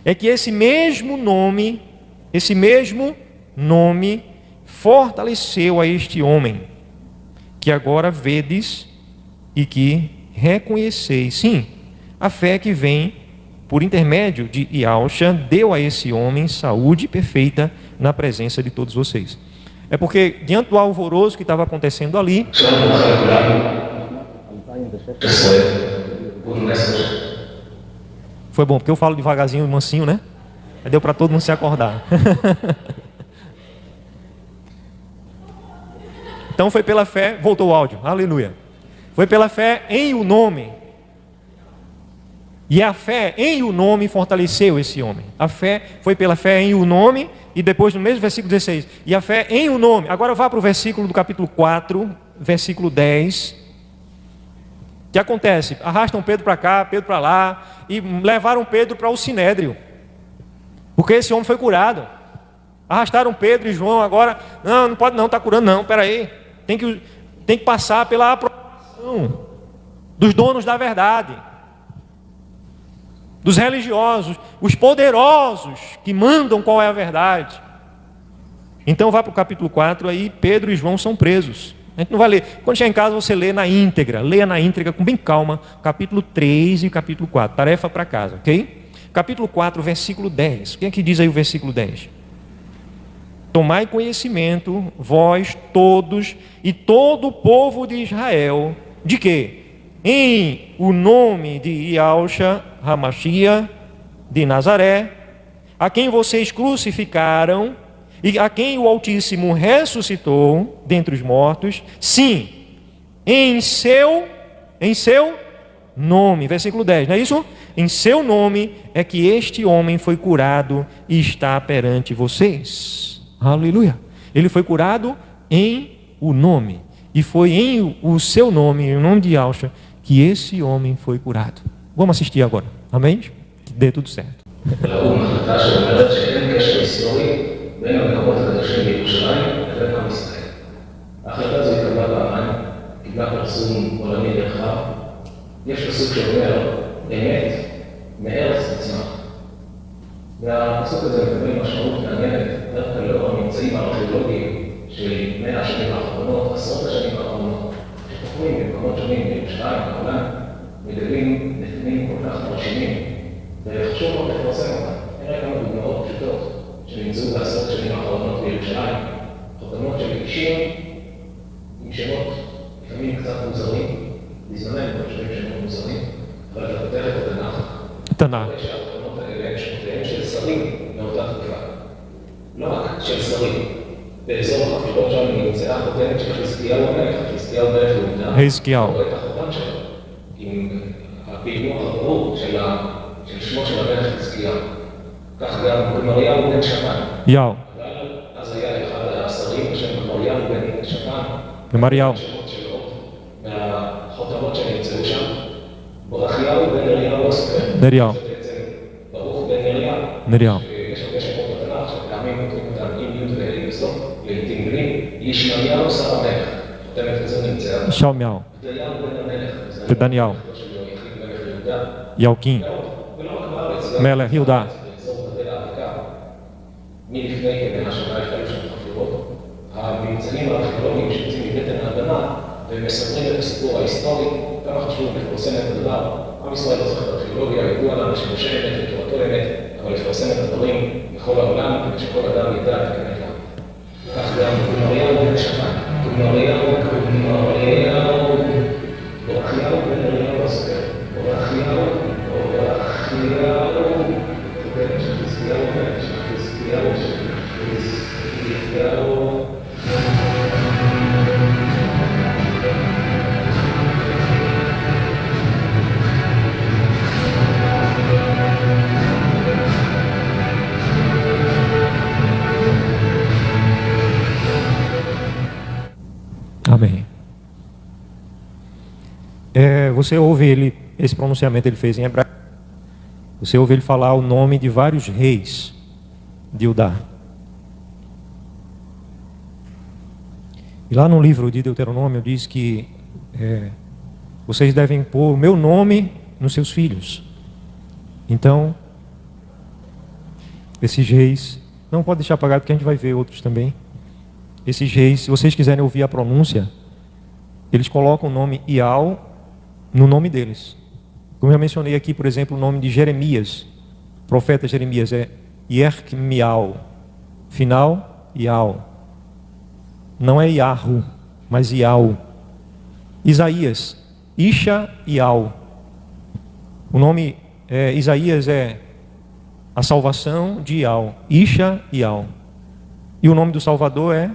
é que esse mesmo nome fortaleceu a este homem, que agora vedes e que reconheceis. Sim, a fé que vem por intermédio de Yahushua deu a esse homem saúde perfeita na presença de todos vocês. É porque diante do alvoroço que estava acontecendo ali, foi bom, porque eu falo devagarzinho e mansinho, né? Aí deu para todo mundo se acordar. Então foi pela fé, voltou o áudio, aleluia. Foi pela fé em o nome. E a fé em o nome fortaleceu esse homem. A fé foi pela fé em o nome, e depois no mesmo versículo 16. E a fé em o nome. Agora vá para o versículo do capítulo 4, versículo 10. O que acontece? Arrastam Pedro para cá, Pedro para lá, e levaram Pedro para o Sinédrio. Porque esse homem foi curado. Arrastaram Pedro e João agora. Não pode não, está curando não, peraí. Tem que passar pela aprovação dos donos da verdade, dos religiosos, os poderosos que mandam qual é a verdade. Então vá para o capítulo 4, aí Pedro e João são presos. A gente não vai ler. Quando chegar em casa você lê na íntegra, leia na íntegra com bem calma, capítulo 3 e capítulo 4, tarefa para casa, ok? Capítulo 4, versículo 10, o que é que diz aí o versículo 10? Tomai conhecimento, vós todos e todo o povo de Israel, de quê? Em o nome de Yahushua Hamashia de Nazaré, a quem vocês crucificaram e a quem o Altíssimo ressuscitou dentre os mortos, sim, em seu nome, versículo 10, não é isso? Em seu nome é que este homem foi curado e está perante vocês. Aleluia. Ele foi curado em o nome, e foi em o seu nome, em nome de Yahushua, que esse homem foi curado. Vamos assistir agora, amém? Que dê tudo certo. והפסוק הזה מקבל משמעות מעניינת דווקא לאור הממצאים הארכיאולוגיים של 100 השנים האחרונות, עשרות השנים האחרונות, שחוקרים במקומות שונים בירושלים ובעולם, מגלים נתונים כל כך מרשימים, וחשוב מאוד לפרסם אותם. נראה כמה דוגמאות פשוטות שנמצאו בעשרות השנים האחרונות בירושלים, חותמות של אישים עם שמות לפעמים קצת מוזרים, בזמננו חושבים שמות מוזרים, אבל אתה פותח את התנ"ך. תנ"ך. שהחותמות האלה הם שמותיהם של שרים מאותה תקופה. לא של שרים. באזור החפירות שם נמצאה חותמת של חזקיהו המלך, חזקיהו מלך יהודה. חזקיהו. רואה את החותם שלו, עם הפענוח הברור של שמו של המלך חזקיהו. כך גם גמריהו בן שפן. יאו. אז היה אחד השרים בשם גמריהו בן שפן. גמריהו. מהחותמות שנמצאו שם. ברכיהו בן נריהו הסופר. נריהו. זה בעצם ברוך בן נריהו. נריהו. יש הרבה שמות בתנ"ך, שפעמים נותנים אותם עם י' וה' בסוף, לעתים בלי. ישמעיהו שר המלך. חותמת כזו נמצאה. שלמיהו. בדניהו בן המלך. בדניהו. יאוקין. מלך יהודה. מלפני כמאה שנה החלו שם חפירות. הממצאים הארכיאולוגיים שיוצאים מבטן האדמה ומספרים את הסיפור ההיסטורי, כמה חשוב לפרסם את הדבר. עם ישראל לא צריך את הארכיאולוגיה, ידוע לנו שמשה אמת ותורתו אמת, אבל לפרסם את הדברים בכל העולם כדי שכל אדם ידע את האמת. כך גם גמריהו בן שפן, גמריהו ברכיהו בן נריהו הסופר, ברכיהו חותמת של חזקיהו המלך, של חזקיהו Amém. Você ouve ele, esse pronunciamento ele fez em hebraico. Você ouve ele falar o nome de vários reis de Judá. E lá no livro de Deuteronômio diz que vocês devem pôr o meu nome nos seus filhos. Então, esses reis, não pode deixar apagado porque a gente vai ver outros também. Esses reis, se vocês quiserem ouvir a pronúncia, eles colocam o nome Ial no nome deles. Como eu já mencionei aqui, por exemplo, o nome de Jeremias, profeta Jeremias, é Yerkmial, final Ial. Não é Yahu, mas Ial. Isaías, Isha Ial. O nome Isaías é a salvação de Ial, Isha Ial. E o nome do Salvador é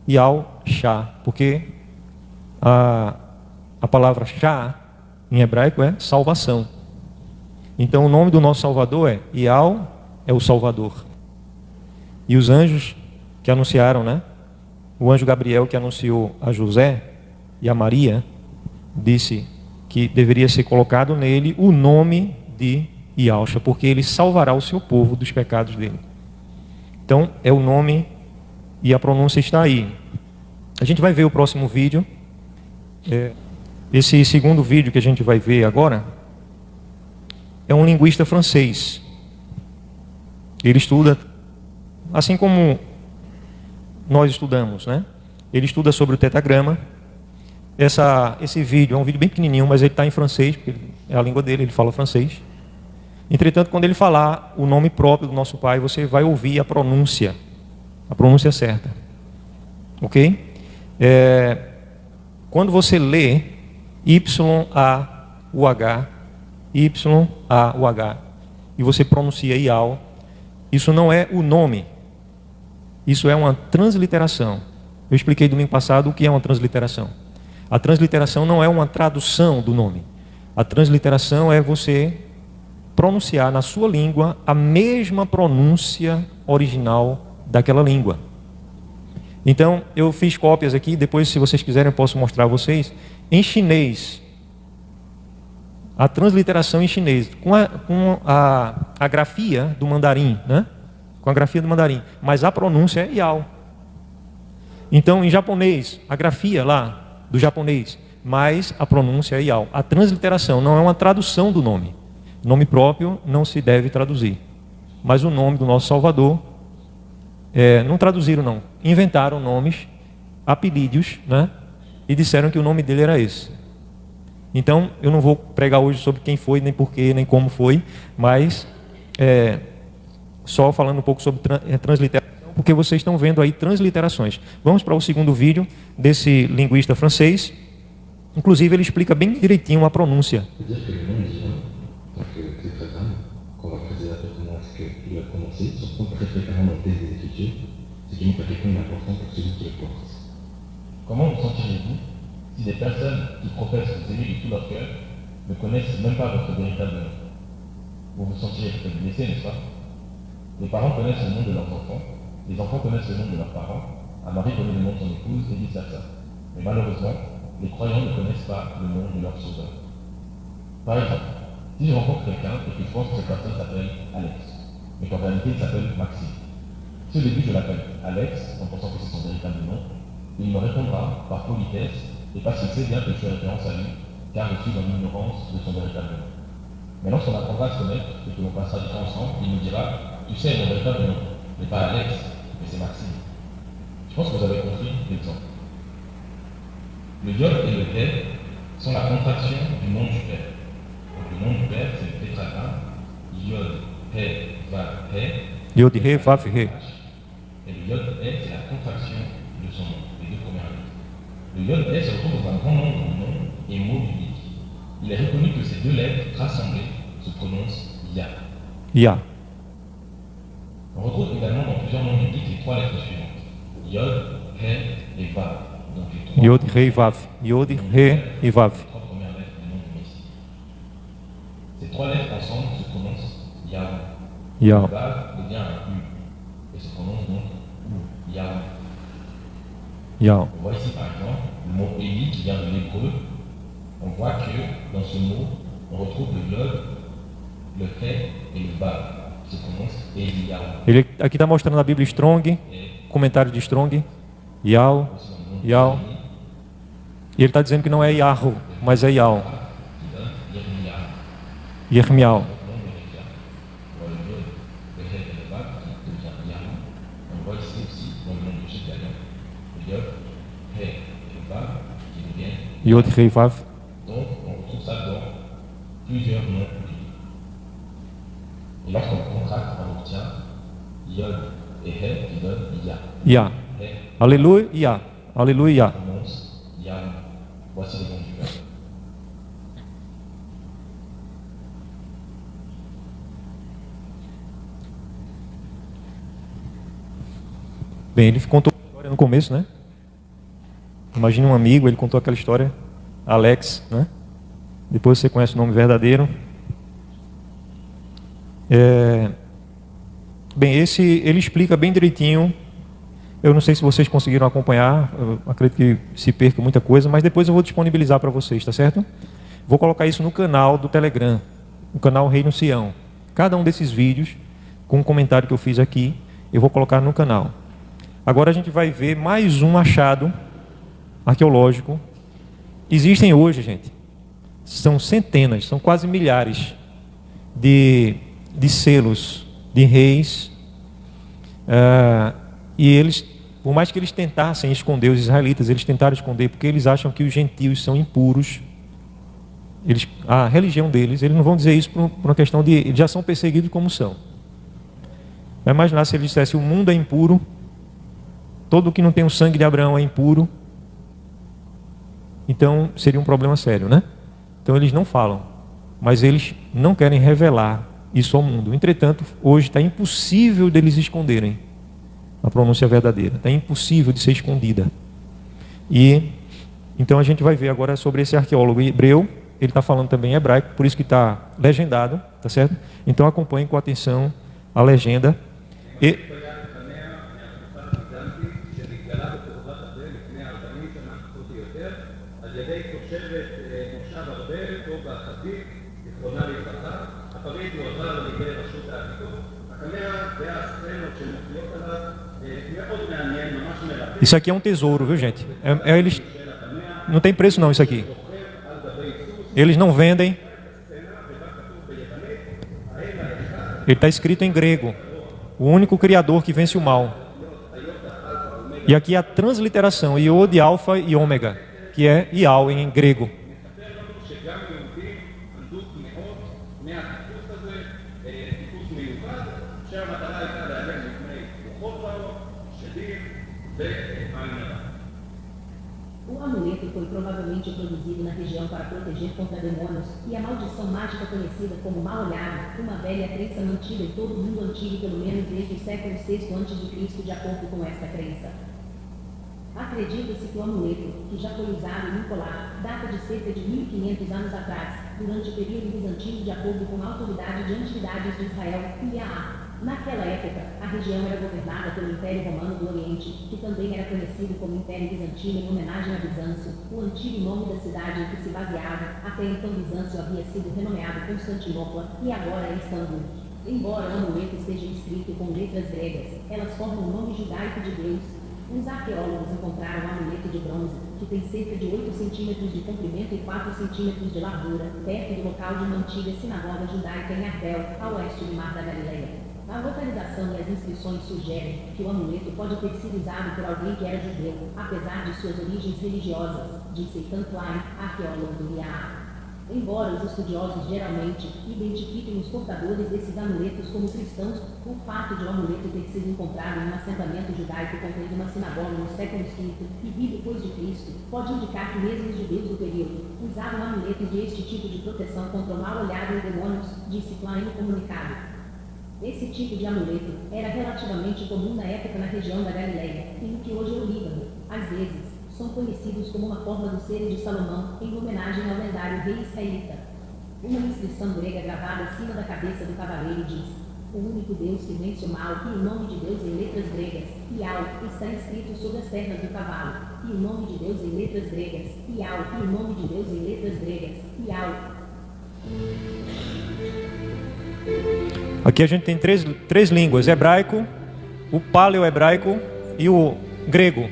Ial Shah, porque a palavra Shah em hebraico é salvação. Então o nome do nosso Salvador é Ial, é o Salvador. E os anjos que anunciaram, né? O anjo Gabriel que anunciou a José e a Maria, disse que deveria ser colocado nele o nome de Ialcha, porque ele salvará o seu povo dos pecados dele. Então é o nome e a pronúncia está aí. A gente vai ver o próximo vídeo. Esse segundo vídeo que a gente vai ver agora é um linguista francês. Ele estuda, assim como nós estudamos, né? Ele estuda sobre o tetagrama. Esse vídeo é um vídeo bem pequenininho, mas ele está em francês, porque é a língua dele, ele fala francês. Entretanto, quando ele falar o nome próprio do nosso Pai, você vai ouvir a pronúncia certa. Ok? Quando você lê Y-A-U-H, Y-A-U-H, e você pronuncia Ial, isso não é o nome, isso é uma transliteração. Eu expliquei domingo passado o que é uma transliteração. A transliteração não é uma tradução do nome. A transliteração é você pronunciar na sua língua a mesma pronúncia original daquela língua. Então, eu fiz cópias aqui, depois se vocês quiserem eu posso mostrar a vocês, em chinês. A transliteração em chinês, com a grafia do mandarim, né? Com a grafia do mandarim, mas a pronúncia é Ial. Então, em japonês, a grafia lá do japonês, mas a pronúncia é Ial. A transliteração não é uma tradução do nome. Nome próprio não se deve traduzir. Mas o nome do nosso Salvador, não traduziram não, inventaram nomes, apelídios, né? E disseram que o nome dele era esse. Então, eu não vou pregar hoje sobre quem foi, nem porquê, nem como foi, mas só falando um pouco sobre transliteração, porque vocês estão vendo aí transliterações. Vamos para o segundo vídeo desse linguista francês. Inclusive, ele explica bem direitinho a pronúncia. Parce que c'est très grave qu'on va préciser à comment est-ce qu'il a commencé, surtout après préparer mon thèse des Écritures. c'est qu'ils n'ont pas quelqu'un d'important pour celui qui le porte. Comment vous sentiriez-vous si des personnes qui professent vous aimer de tout leur cœur ne connaissent même pas votre véritable nom? Vous vous sentirez peut-être blessé, n'est-ce pas? Les parents connaissent le nom de leurs enfants, les enfants connaissent le nom de leurs parents, un mari connaît le nom de son épouse et vice-versa. Mais malheureusement, les croyants ne connaissent pas le nom de leur sauveur. Par exemple, si je rencontre quelqu'un et que je pense que cette personne s'appelle Alex, mais qu'en réalité il s'appelle Maxime. Si au début je l'appelle Alex, en pensant que c'est son véritable nom, il me répondra par politesse et parce qu'il sait bien que je fais référence à lui, car je suis en ignorance de son véritable nom. Mais lorsqu'on apprendra à se connaître et que l'on passera du temps ensemble, il me dira, tu sais mon véritable nom, mais pas Alex, mais c'est Maxime. Je pense que vous avez compris l'exemple. Le yod et le he sont la contraction du nom du Père. Donc le nom du Père, c'est le tétragramme yod, he, vav, he. Yod, He, Vav, He. Et le yod he, c'est la contraction de son nom, les deux premières lettres. Le yod he se retrouve dans un grand nombre de noms et mots bibliques. Il est reconnu que ces deux lettres rassemblées se prononcent Ya. Ya. On retrouve également dans plusieurs noms bibliques les trois lettres suivantes. Yod, he et vav. Donc les trois Yod, He, Vav. Yod, He et Vav. les trois premières lettres du nom du Messie. Ces trois lettres ensemble se prononcent Yahweh. Ya. Le vav devient un U et se prononce donc Yahweh. Ya. On voit ici par exemple le mot Élie qui vient de l'hébreu. On voit que dans ce mot, on retrouve le yod, le he et le vav qui se prononcent Eliyahu. Ele aqui está mostrando na Bíblia Strong, comentário de Strong, Yao, Aussi dans le nom de Yao. Jérémie, E ele está dizendo que não é Yahu, mas é Yao. qui donne Yirmiyahu. Yermial. Donc, le nom de Yirmiyahu. On voit le yod, le he et le vav qui devient Yahou. On voit ici aussi dans le nom de Gédéon, le yod, he et le vav qui devient Yod, He, Vav. Donc, on retrouve ça dans plusieurs noms bibliques. Et lorsqu'on contracte, on obtient Yod et He qui donne Ya. Ya. He Aleluia. Aleluia. prononce Yahweh. Voici le nom du Père. Bem, ele contou a história no começo, né? Imagine um amigo, ele contou aquela história, Alex, né? Depois você conhece o nome verdadeiro. Bem, ele explica bem direitinho. Eu não sei se vocês conseguiram acompanhar, eu acredito que se perca muita coisa, mas depois eu vou disponibilizar para vocês, tá certo? Vou colocar isso no canal do Telegram, no canal Reino Sião. Cada um desses vídeos, com o comentário que eu fiz aqui, eu vou colocar no canal. Agora a gente vai ver mais um achado arqueológico. Existem hoje, gente, são centenas, são quase milhares de selos de reis, e eles, por mais que eles tentassem esconder os israelitas, eles tentaram esconder porque eles acham que os gentios são impuros. A religião deles, eles não vão dizer isso por uma questão de eles já são perseguidos como são. Vai imaginar se eles dissessem o mundo é impuro, todo que não tem o sangue de Abraão é impuro, então seria um problema sério, né? Então eles não falam, mas eles não querem revelar isso ao mundo. Entretanto, hoje está impossível deles esconderem a pronúncia verdadeira, está impossível de ser escondida. E então a gente vai ver agora sobre esse arqueólogo hebreu. Ele está falando também em hebraico, por isso que está legendado, tá certo? Então acompanhem com atenção a legenda. Isso aqui é um tesouro, viu, gente? Eles não tem preço não, isso aqui. Eles não vendem. Ele está escrito em grego. O único criador que vence o mal. E aqui é a transliteração, Iod, Alfa e Ômega, que é Ial em grego. amuleto foi provavelmente produzido na região para proteger contra demônios e a maldição mágica conhecida como mal-olhado, uma velha crença mantida em todo o mundo antigo pelo menos desde o século VI a.C., de acordo com esta crença. Acredita-se que o amuleto, que já foi usado em um colar, data de cerca de 1500 anos atrás, durante o período bizantino, de acordo com a autoridade de antiguidades de Israel, IAA. Naquela época, a região era governada pelo Império Romano do Oriente, que também era conhecido como Império Bizantino em homenagem a Bizâncio, o antigo nome da cidade em que se baseava. Até então Bizâncio havia sido renomeado Constantinopla e agora é Istambul. Embora o amuleto esteja escrito com letras gregas, elas formam o nome judaico de Deus. Os arqueólogos encontraram um amuleto de bronze, que tem cerca de 8 centímetros de comprimento e 4 centímetros de largura, perto do local de uma antiga sinagoga judaica em Arbel, a oeste do Mar da Galileia. A localização e as inscrições sugerem que o amuleto pode ter sido usado por alguém que era judeu, apesar de suas origens religiosas, disse Ethan Klein, arqueólogo do IAA. Embora os estudiosos geralmente identifiquem os portadores desses amuletos como cristãos, o fato de o amuleto ter sido encontrado em um assentamento judaico contendo uma sinagoga no século V e vir depois de Cristo, pode indicar que mesmo os judeus do período usavam amuletos de este tipo de proteção contra o mal-olhado e demônios, disse Klein no comunicado. Esse tipo de amuleto era relativamente comum na época na região da Galileia, e no que hoje é o Líbano. Às vezes, são conhecidos como uma forma do ser de Salomão, em homenagem ao lendário rei israelita. Uma inscrição grega gravada acima da cabeça do cavaleiro diz: o único Deus que vence o mal, e o nome de Deus em letras gregas, Ial, está escrito sobre as pernas do cavalo. E o nome de Deus em letras gregas, Ial, e o nome de Deus em letras gregas, Ial. Aqui a gente tem três línguas: hebraico, o paleo-hebraico e o grego.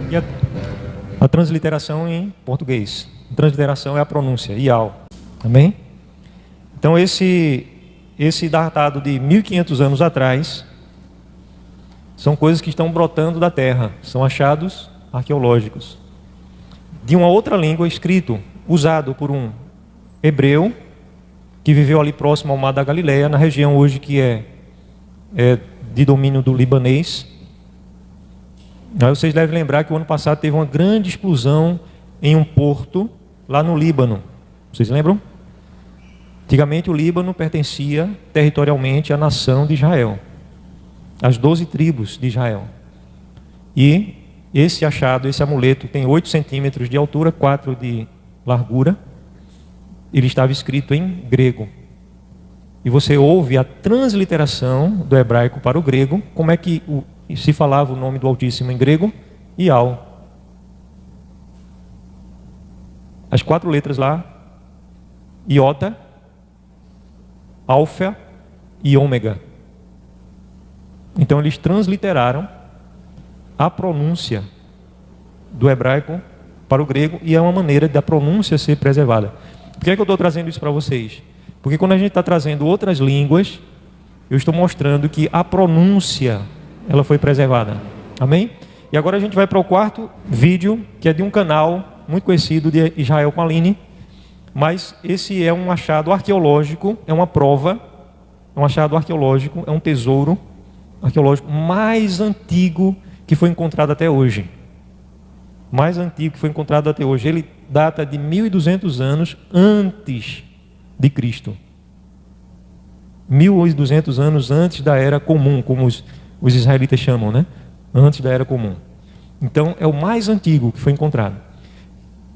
E a transliteração em português. A transliteração é a pronúncia, ial. Amém? Então esse datado de 1500 anos atrás são coisas que estão brotando da terra, são achados arqueológicos. De uma outra língua, escrito, usado por um hebreu que viveu ali próximo ao Mar da Galileia, na região hoje que é de domínio do libanês. Aí vocês devem lembrar que o ano passado teve uma grande explosão em um porto lá no Líbano. Vocês lembram? Antigamente o Líbano pertencia territorialmente à nação de Israel, às 12 tribos de Israel. E esse achado, esse amuleto, tem 8 centímetros de altura, 4 de largura. Ele estava escrito em grego. E você ouve a transliteração do hebraico para o grego. Como é que se falava o nome do Altíssimo em grego? Ial. As 4 letras lá: iota, alfa e ômega. Então eles transliteraram a pronúncia do hebraico para o grego, e é uma maneira da pronúncia ser preservada. Por que é que eu estou trazendo isso para vocês? Porque quando a gente está trazendo outras línguas, eu estou mostrando que a pronúncia, ela foi preservada. Amém? E agora a gente vai para o 4º vídeo, que é de um canal muito conhecido de Israel Paline. Mas esse é um achado arqueológico, é uma prova, é um achado arqueológico, é um tesouro arqueológico mais antigo que foi encontrado até hoje. Mais antigo que foi encontrado até hoje. Ele data de 1200 anos antes de Cristo. 1200 anos antes da Era Comum, como os israelitas chamam, né? Antes da Era Comum. Então é o mais antigo que foi encontrado.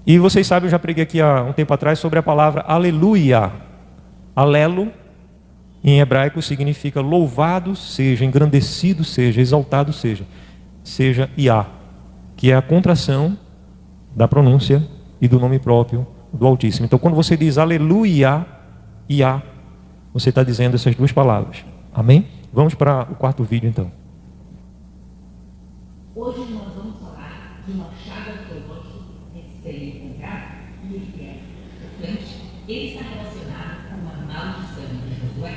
E vocês sabem, eu já preguei aqui há um tempo atrás sobre a palavra aleluia. Alelo, em hebraico, significa louvado seja, engrandecido seja, exaltado seja. Seja Iá, que é a contração da pronúncia e do nome próprio do Altíssimo. Então, quando você diz aleluia, Iá, você está dizendo essas duas palavras. Amém? Vamos para o 4º vídeo, então. Hoje nós vamos falar de uma achado arqueológico encontrado, e ele é importante. Ele está relacionado com a maldição de Josué.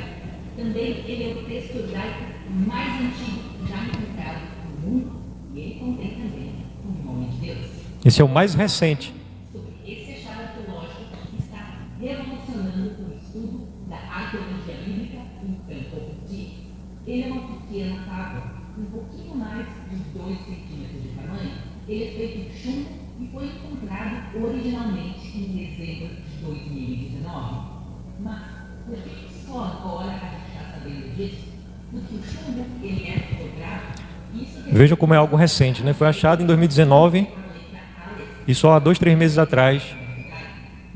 Também ele é o texto hebraico mais antigo já encontrado no mundo E ele contém também o nome de Deus. Esse é o mais recente. Sobre esse achado arqueológico que está revolucionando o estudo da arqueologia bíblica em campo de. Ele é uma pequena tábua, um pouquinho mais de 2 centímetros de tamanho. Ele é feito de chumbo e foi encontrado originalmente em dezembro de 2019. Mas por que só agora a gente está sabendo disso? Porque o chumbo ele é fotográfico. Veja como é algo recente, né? Foi achado em 2019 e só há 2, 3 meses atrás.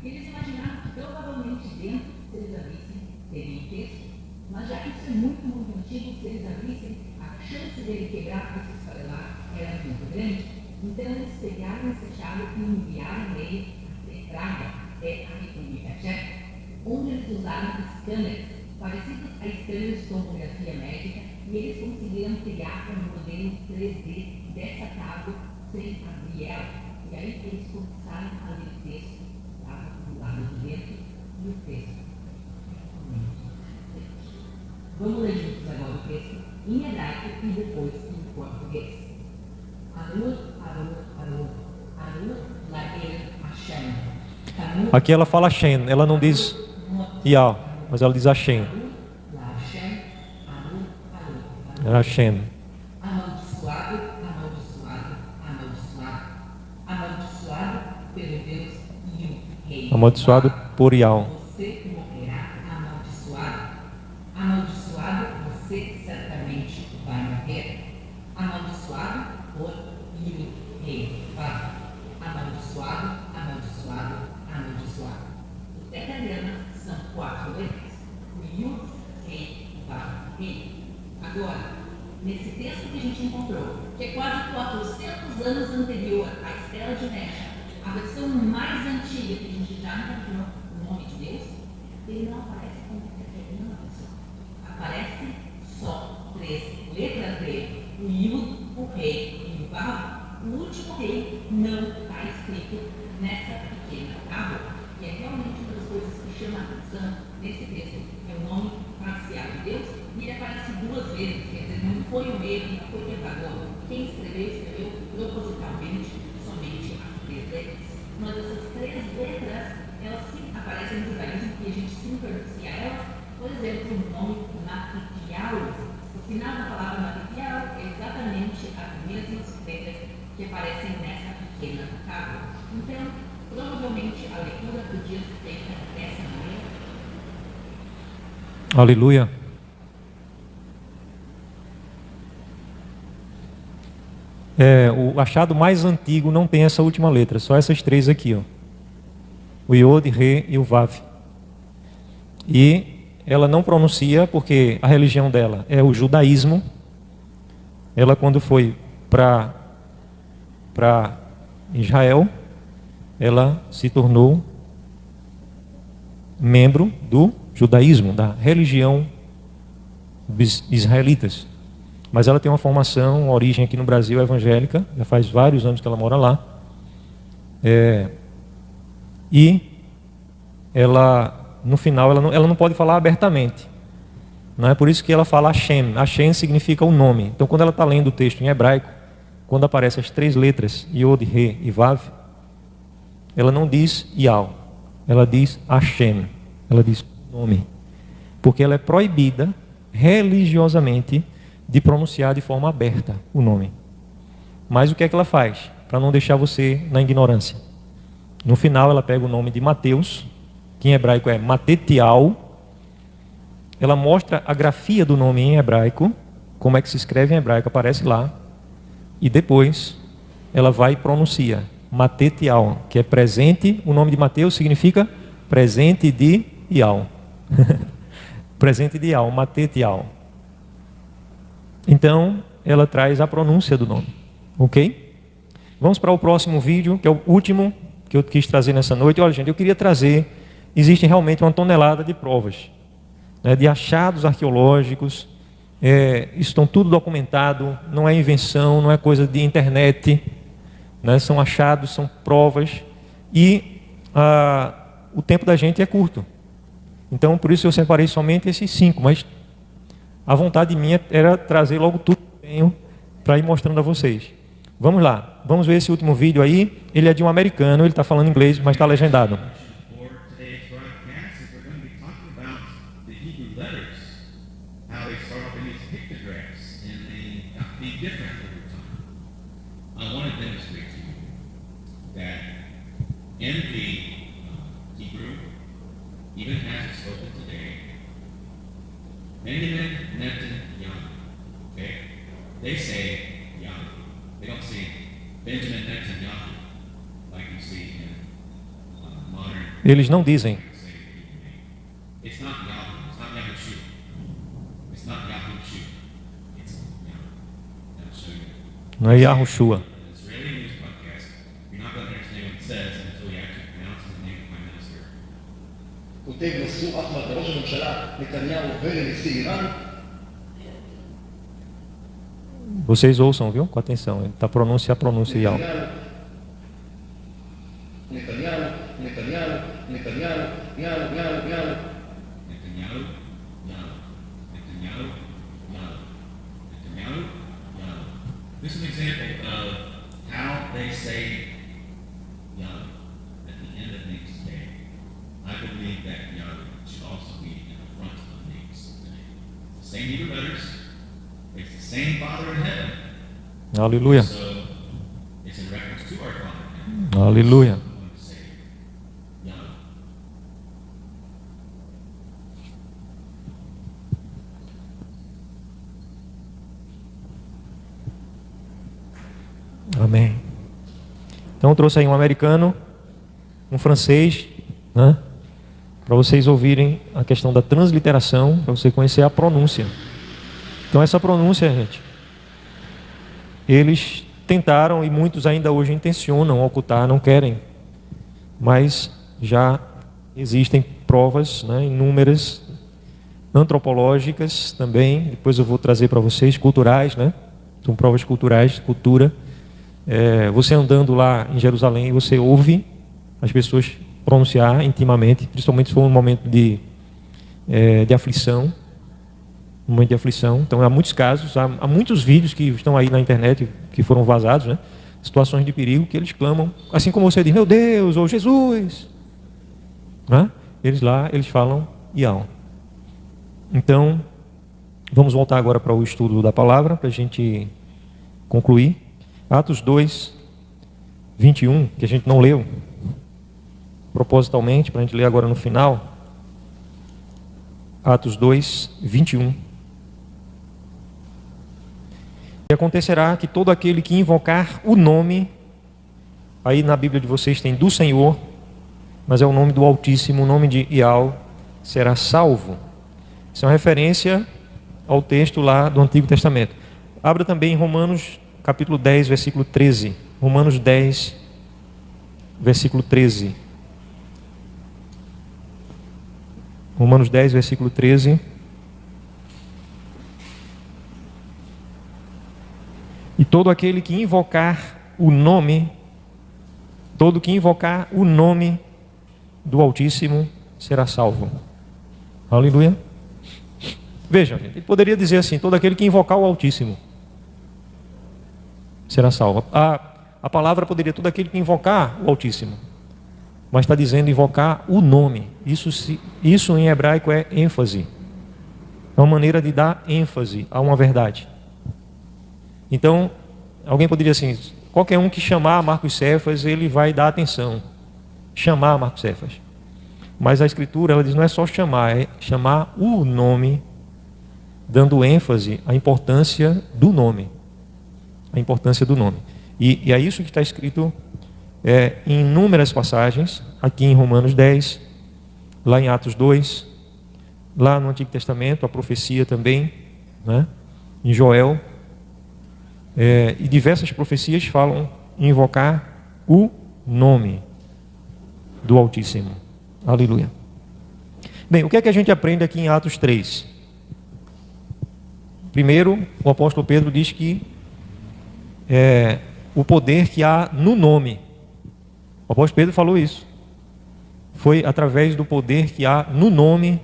Eles imaginaram que provavelmente dentro, se eles abrissem, teria um texto, mas já que isso é muito, muito antigo, se eles abrissem, a chance dele quebrar esse esfarelar era muito grande. Então eles pegaram esse achado e enviaram ele a Praga, a República Tcheca, onde eles usaram scanners parecidos a scanners de tomografia médica e eles conseguiram criar um modelo 3D dessa tábua sem abrir ela. E aí eles começaram a ler o texto, estava do lado de dentro e o texto. Vamos ler juntos agora o texto em hebraico e depois em português. Arur, Arur, Arur, Arur, Laer, Hashem. Aqui ela fala Shem, ela não diz Yah, mas ela diz Hashem. É Hashem. Amaldiçoado, amaldiçoado, amaldiçoado. Amaldiçoado pelo Deus e o Rei. Amaldiçoado por Yah. Você morrerá amaldiçoado. Amaldiçoado, você certamente vai morrer. Amaldiçoado por Yud Rei. Amaldiçoado, amaldiçoado, amaldiçoado. O tetragrama são 4 letras. O Yud Rei, Rei. Agora, nesse texto que a gente encontrou, que é quase 400 anos anterior à Estela de Mecha, a versão mais antiga que a gente já encontrou no nome de Deus, ele não aparece como nenhuma pessoa. Aparecem só 3 letras dele. O Yud, o Rei e o Vav. O último Rei não está escrito nessa pequena tábua, que é realmente uma das coisas que chama a atenção nesse texto. É o nome parcial de Deus. E ele aparece 2 vezes, quer dizer, não foi um erro, não foi tentador. Quem escreveu propositalmente somente as 3 letras. Mas essas 3 letras, elas sim aparecem no judaísmo e a gente sim pronuncia elas. Por exemplo, o nome Matitial. O final da palavra Matitial é exatamente as mesmas letras que aparecem nessa pequena tábua. Então, provavelmente a leitura podia ser feita dessa maneira. Aleluia. O achado mais antigo não tem essa última letra, só essas 3 aqui, ó. O Yod, Re e o Vav. E ela não pronuncia porque a religião dela é o judaísmo. Ela, quando foi para Israel, ela se tornou membro do judaísmo, da religião dos israelitas. Mas ela tem uma formação, uma origem aqui no Brasil evangélica, já faz vários anos que ela mora lá. E ela, no final, ela não pode falar abertamente. Não é por isso que ela fala Hashem. Hashem significa o nome. Então, quando ela está lendo o texto em hebraico, quando aparecem as 3 letras, Yod, Re e Vav, ela não diz Yah, ela diz Hashem. Ela diz nome. Porque ela é proibida religiosamente de pronunciar de forma aberta o nome. Mas o que é que ela faz? Para não deixar você na ignorância. No final ela pega o nome de Mateus, que em hebraico é Matetial. Ela mostra a grafia do nome em hebraico, como é que se escreve em hebraico, aparece lá. E depois ela vai e pronuncia Matetial, que é presente. O nome de Mateus significa presente de Ial. Presente de Ial, Matetial. Então, ela traz a pronúncia do nome, ok? Vamos para o próximo vídeo, que é o último que eu quis trazer nessa noite. Olha, gente, eu queria trazer, existe realmente uma tonelada de provas, né, de achados arqueológicos, estão tudo documentado, não é invenção, não é coisa de internet, né, são achados, são provas, e o tempo da gente é curto. Então, por isso eu separei somente esses 5, mas a vontade minha era trazer logo tudo que tenho para ir mostrando a vocês. Vamos lá, vamos ver esse último vídeo aí. Ele é de um americano, ele está falando inglês, mas está legendado. For today's broadcast is we're going to be talking about the Hebrew letters, how they start off in these pictographs, and they got to be different over time. I want to demonstrate to you that in the Hebrew, even as it's spoken today, Benjamin Netanyahu, okay, they say Yahoo. They don't say Benjamin Netanyahu like you see in modern. Eles não dizem. It's not Yahoo. It's not Yahoo. It's not Yahoo. It's Yahoo. I'll show you. Não é Yahushua. An Israeli news podcast. You're not going to understand what it says until you actually pronounce the name of Prime Minister. כותב נשוא אחמד לראש הממשלה נתניהו ולנשיא איראן. Vocês ouçam, viu? Com atenção. Ele está a pronúncia e alto. נתניהו, נתניהו, נתניהו, יאללה, יאללה, יאללה. Netanyahu, Yahoo. Netanyahu, Yahoo. Netanyahu, Yahoo. This is an example of how they say Yahoo at the end of names today. I believe that Yahoo should also be in the front of names today. It's the same Hebrew letters. It's the same Father in heaven. Aleluia. So it's in reference to our Father in heaven. Aleluia. I'm going to say Yahoo. Amém. Então eu trouxe aí um americano, um francês, né? Para vocês ouvirem a questão da transliteração, para você conhecer a pronúncia. Então essa pronúncia, gente, eles tentaram e muitos ainda hoje intencionam ocultar, não querem, mas já existem provas, né, inúmeras, antropológicas também, depois eu vou trazer para vocês, culturais, né? São provas culturais, cultura. Você andando lá em Jerusalém, você ouve as pessoas pronunciar intimamente, principalmente se for um momento de aflição, um momento de aflição. Então há muitos casos, há muitos vídeos que estão aí na internet que foram vazados, né? Situações de perigo que eles clamam, assim como você diz, meu Deus, ou Jesus, né? Eles falam Yahweh. Então vamos voltar agora para o estudo da palavra, para a gente concluir. Atos 2, 21, que a gente não leu propositalmente, para a gente ler agora no final. Atos 2, 21. E acontecerá que todo aquele que invocar o nome, aí na Bíblia de vocês tem do Senhor, mas é o nome do Altíssimo, o nome de Yahweh, será salvo. Isso é uma referência ao texto lá do Antigo Testamento. Abra também em Romanos capítulo 10, versículo 13. Romanos 10, versículo 13. Romanos 10, versículo 13. E todo aquele que invocar o nome, todo que invocar o nome do Altíssimo será salvo. Aleluia. Vejam, gente, ele poderia dizer assim, todo aquele que invocar o Altíssimo será salvo. A palavra poderia, todo aquele que invocar o Altíssimo, mas está dizendo invocar o nome. Isso em hebraico é ênfase. É uma maneira de dar ênfase a uma verdade. Então, alguém poderia assim, qualquer um que chamar Marcos Cefas, ele vai dar atenção. Chamar Marcos Cefas. Mas a Escritura, ela diz, não é só chamar, é chamar o nome, dando ênfase à importância do nome. A importância do nome. E é isso que está escrito em inúmeras passagens, aqui em Romanos 10, lá em Atos 2, lá no Antigo Testamento, a profecia também, né? Em Joel. E diversas profecias falam em invocar o nome do Altíssimo. Aleluia. Bem, o que é que a gente aprende aqui em Atos 3? Primeiro, o apóstolo Pedro diz que o poder que há no nome. O apóstolo Pedro falou isso. Foi através do poder que há no nome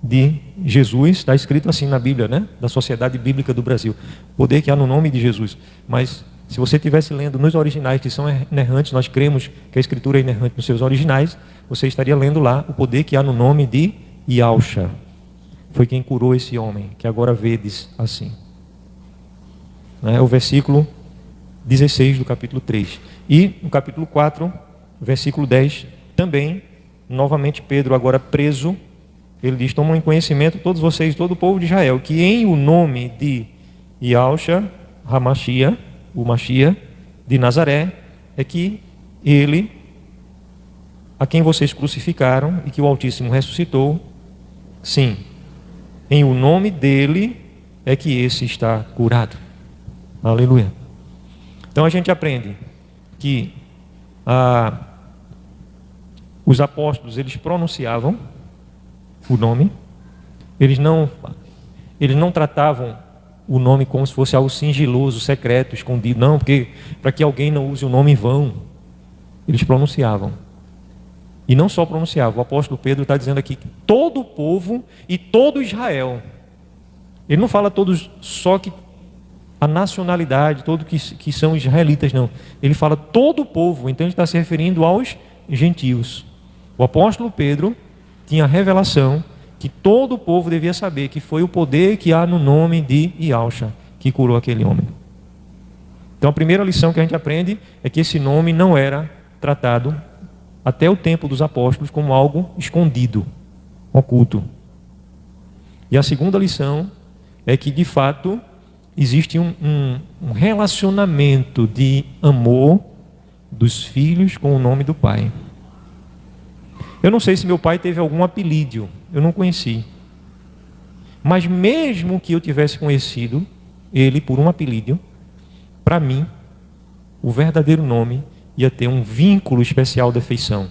de Jesus. Está escrito assim na Bíblia, né? Da Sociedade Bíblica do Brasil. Poder que há no nome de Jesus. Mas Se você estivesse lendo nos originais que são inerrantes, nós cremos que a Escritura é inerrante nos seus originais, você estaria lendo lá o poder que há no nome de Yahushua. Foi quem curou esse homem, que agora vedes assim. É o versículo 16 do capítulo 3. E no capítulo 4, versículo 10, também, novamente Pedro, agora preso, ele diz: tomam em conhecimento todos vocês, todo o povo de Israel, que em o nome de Yahushua, Hamashia, o Machia de Nazaré, é que ele, a quem vocês crucificaram e que o Altíssimo ressuscitou, sim, em o nome dele é que esse está curado. Aleluia. Então a gente aprende que os apóstolos, eles pronunciavam o nome, eles não tratavam o nome como se fosse algo sigiloso, secreto, escondido, não, porque para que alguém não use o nome em vão, eles pronunciavam. E não só pronunciavam, o apóstolo Pedro está dizendo aqui que todo o povo e todo Israel, ele não fala todos só que a nacionalidade, todos que são israelitas, não, ele fala todo o povo, então ele está se referindo aos gentios. O apóstolo Pedro tinha a revelação que todo o povo devia saber que foi o poder que há no nome de Yahushua que curou aquele homem. Então a primeira lição que a gente aprende é que esse nome não era tratado até o tempo dos apóstolos como algo escondido, oculto. E a segunda lição é que de fato existe um relacionamento de amor dos filhos com o nome do Pai. Eu não sei se meu pai teve algum apelídio, eu não conheci. Mas mesmo que eu tivesse conhecido ele por um apelídio, para mim, o verdadeiro nome ia ter um vínculo especial de afeição.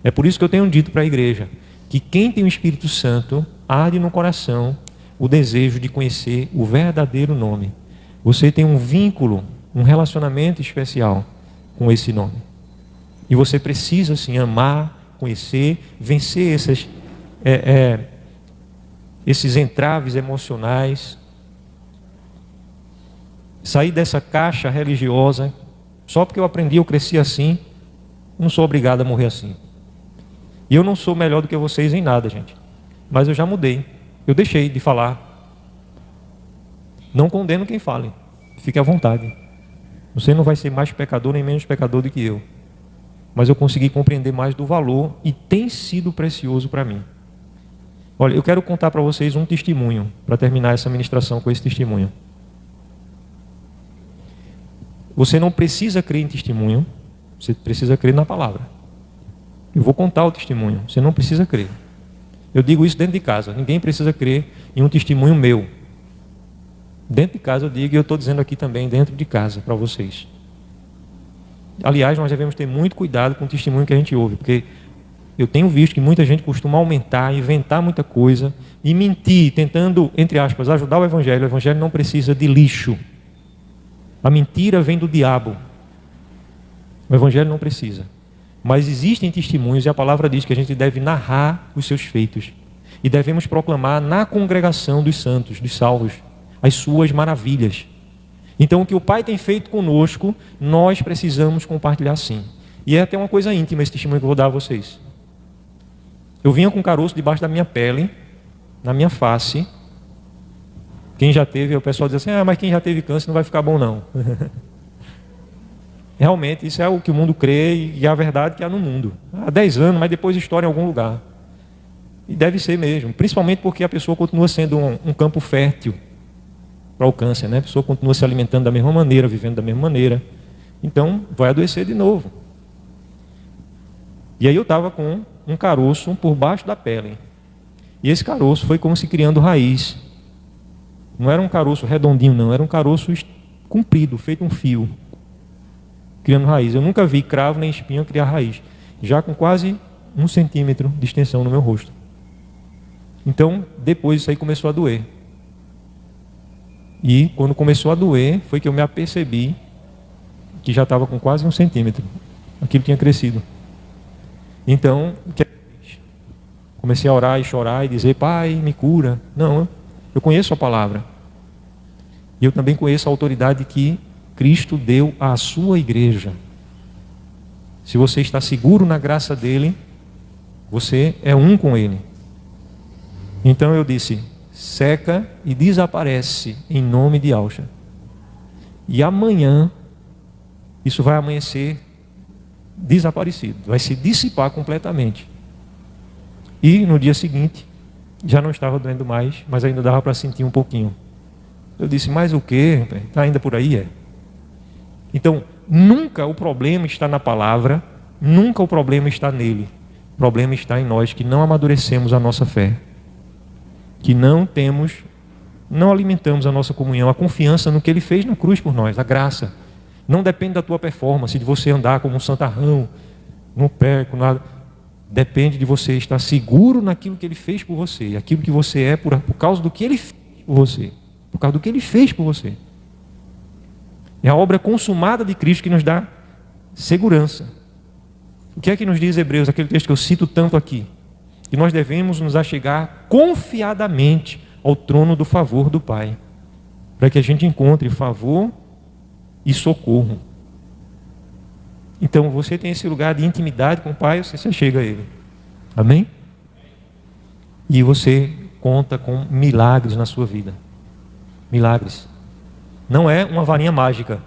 É por isso que eu tenho dito para a igreja que quem tem o Espírito Santo arde no coração o desejo de conhecer o verdadeiro nome. Você tem um vínculo, um relacionamento especial com esse nome. E você precisa, sim, amar, conhecer, vencer esses entraves emocionais, sair dessa caixa religiosa. Só porque eu aprendi, eu cresci assim, não sou obrigado a morrer assim. E eu não sou melhor do que vocês em nada, gente. Mas eu já mudei. Eu deixei de falar. Não condeno quem fale. Fique à vontade. Você não vai ser mais pecador nem menos pecador do que eu. Mas eu consegui compreender mais do valor e tem sido precioso para mim. Olha, eu quero contar para vocês um testemunho, para terminar essa ministração com esse testemunho. Você não precisa crer em testemunho, você precisa crer na palavra. Eu vou contar o testemunho, você não precisa crer. Eu digo isso dentro de casa, ninguém precisa crer em um testemunho meu. Dentro de casa eu digo, e eu estou dizendo aqui também, dentro de casa, para vocês. Aliás, nós devemos ter muito cuidado com o testemunho que a gente ouve, porque eu tenho visto que muita gente costuma aumentar, inventar muita coisa e mentir, tentando, entre aspas, ajudar o evangelho. O evangelho não precisa de lixo. A mentira vem do diabo. O evangelho não precisa. Mas existem testemunhos e a palavra diz que a gente deve narrar os seus feitos. E devemos proclamar na congregação dos santos, dos salvos, as suas maravilhas. Então o que o Pai tem feito conosco, nós precisamos compartilhar sim. E é até uma coisa íntima esse testemunho que eu vou dar a vocês. Eu vinha com um caroço debaixo da minha pele, na minha face. Quem já teve, o pessoal diz assim, mas quem já teve câncer não vai ficar bom não. Realmente, isso é o que o mundo crê e é a verdade que há no mundo. Há 10 anos, mas depois estoura em algum lugar. E deve ser mesmo, principalmente porque a pessoa continua sendo um campo fértil para o câncer, né? A pessoa continua se alimentando da mesma maneira, vivendo da mesma maneira. Então, vai adoecer de novo. E aí eu estava com um caroço por baixo da pele. E esse caroço foi como se criando raiz. Não era um caroço redondinho, não. Era um caroço comprido, feito um fio. Criando raiz. Eu nunca vi cravo nem espinho criar raiz. Já com quase 1 centímetro de extensão no meu rosto. Então, depois isso aí começou a doer. E quando começou a doer, foi que eu me apercebi que já estava com quase 1 centímetro. Aquilo tinha crescido. Então, o que eu fiz? Comecei a orar e chorar e dizer, Pai, me cura. Não, eu conheço a palavra. E eu também conheço a autoridade que Cristo deu à sua igreja. Se você está seguro na graça dele, você é um com ele. Então eu disse, seca e desaparece em nome de Yahushua. E amanhã, isso vai amanhecer desaparecido, vai se dissipar completamente. E no dia seguinte, já não estava doendo mais, mas ainda dava para sentir um pouquinho. Eu disse, mas o quê? Está ainda por aí? Então, nunca o problema está na palavra, nunca o problema está nele. O problema está em nós que não amadurecemos a nossa fé, que não alimentamos a nossa comunhão, a confiança no que ele fez na cruz por nós, a graça. Não depende da tua performance, de você andar como um santarrão, não perco nada. Depende de você estar seguro naquilo que ele fez por você, aquilo que você é por causa do que ele fez por você, por causa do que ele fez por você. É a obra consumada de Cristo que nos dá segurança. O que é que nos diz Hebreus, aquele texto que eu cito tanto aqui? Que nós devemos nos achegar confiadamente ao trono do favor do Pai, para que a gente encontre favor e socorro. Então você tem esse lugar de intimidade com o Pai, você se chega a Ele. Amém? E você conta com milagres na sua vida. Milagres. Não é uma varinha mágica.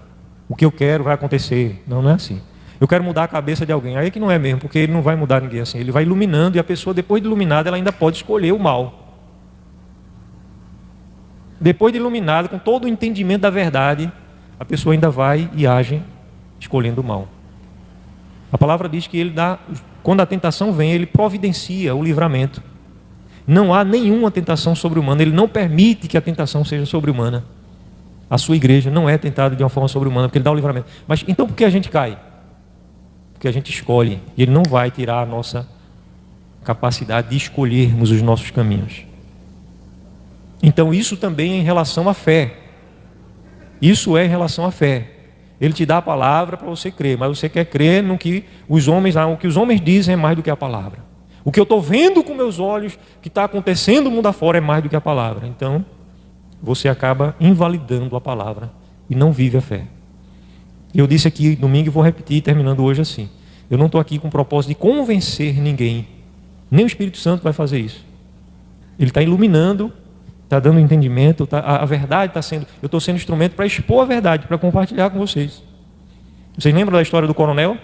O que eu quero vai acontecer. Não, não é assim. Eu quero mudar a cabeça de alguém. Aí que não é mesmo, porque ele não vai mudar ninguém assim. Ele vai iluminando e a pessoa, depois de iluminada, ela ainda pode escolher o mal. Depois de iluminada, com todo o entendimento da verdade, a pessoa ainda vai e age escolhendo o mal. A palavra diz que ele dá, quando a tentação vem, ele providencia o livramento. Não há nenhuma tentação sobre-humana, ele não permite que a tentação seja sobre-humana. A sua igreja não é tentada de uma forma sobre-humana, porque ele dá o livramento. Mas então por que a gente cai? Porque a gente escolhe, e ele não vai tirar a nossa capacidade de escolhermos os nossos caminhos. Então isso também é em relação à fé. Isso é em relação à fé. Ele te dá a palavra para você crer, mas você quer crer no que os homens dizem é mais do que a palavra. O que eu estou vendo com meus olhos, que está acontecendo no mundo afora, é mais do que a palavra. Então, você acaba invalidando a palavra e não vive a fé. Eu disse aqui domingo e vou repetir, terminando hoje assim. Eu não estou aqui com o propósito de convencer ninguém. Nem o Espírito Santo vai fazer isso. Ele está iluminando, está dando entendimento, a verdade está sendo... Eu estou sendo instrumento para expor a verdade, para compartilhar com vocês. Vocês lembram da história do coronel?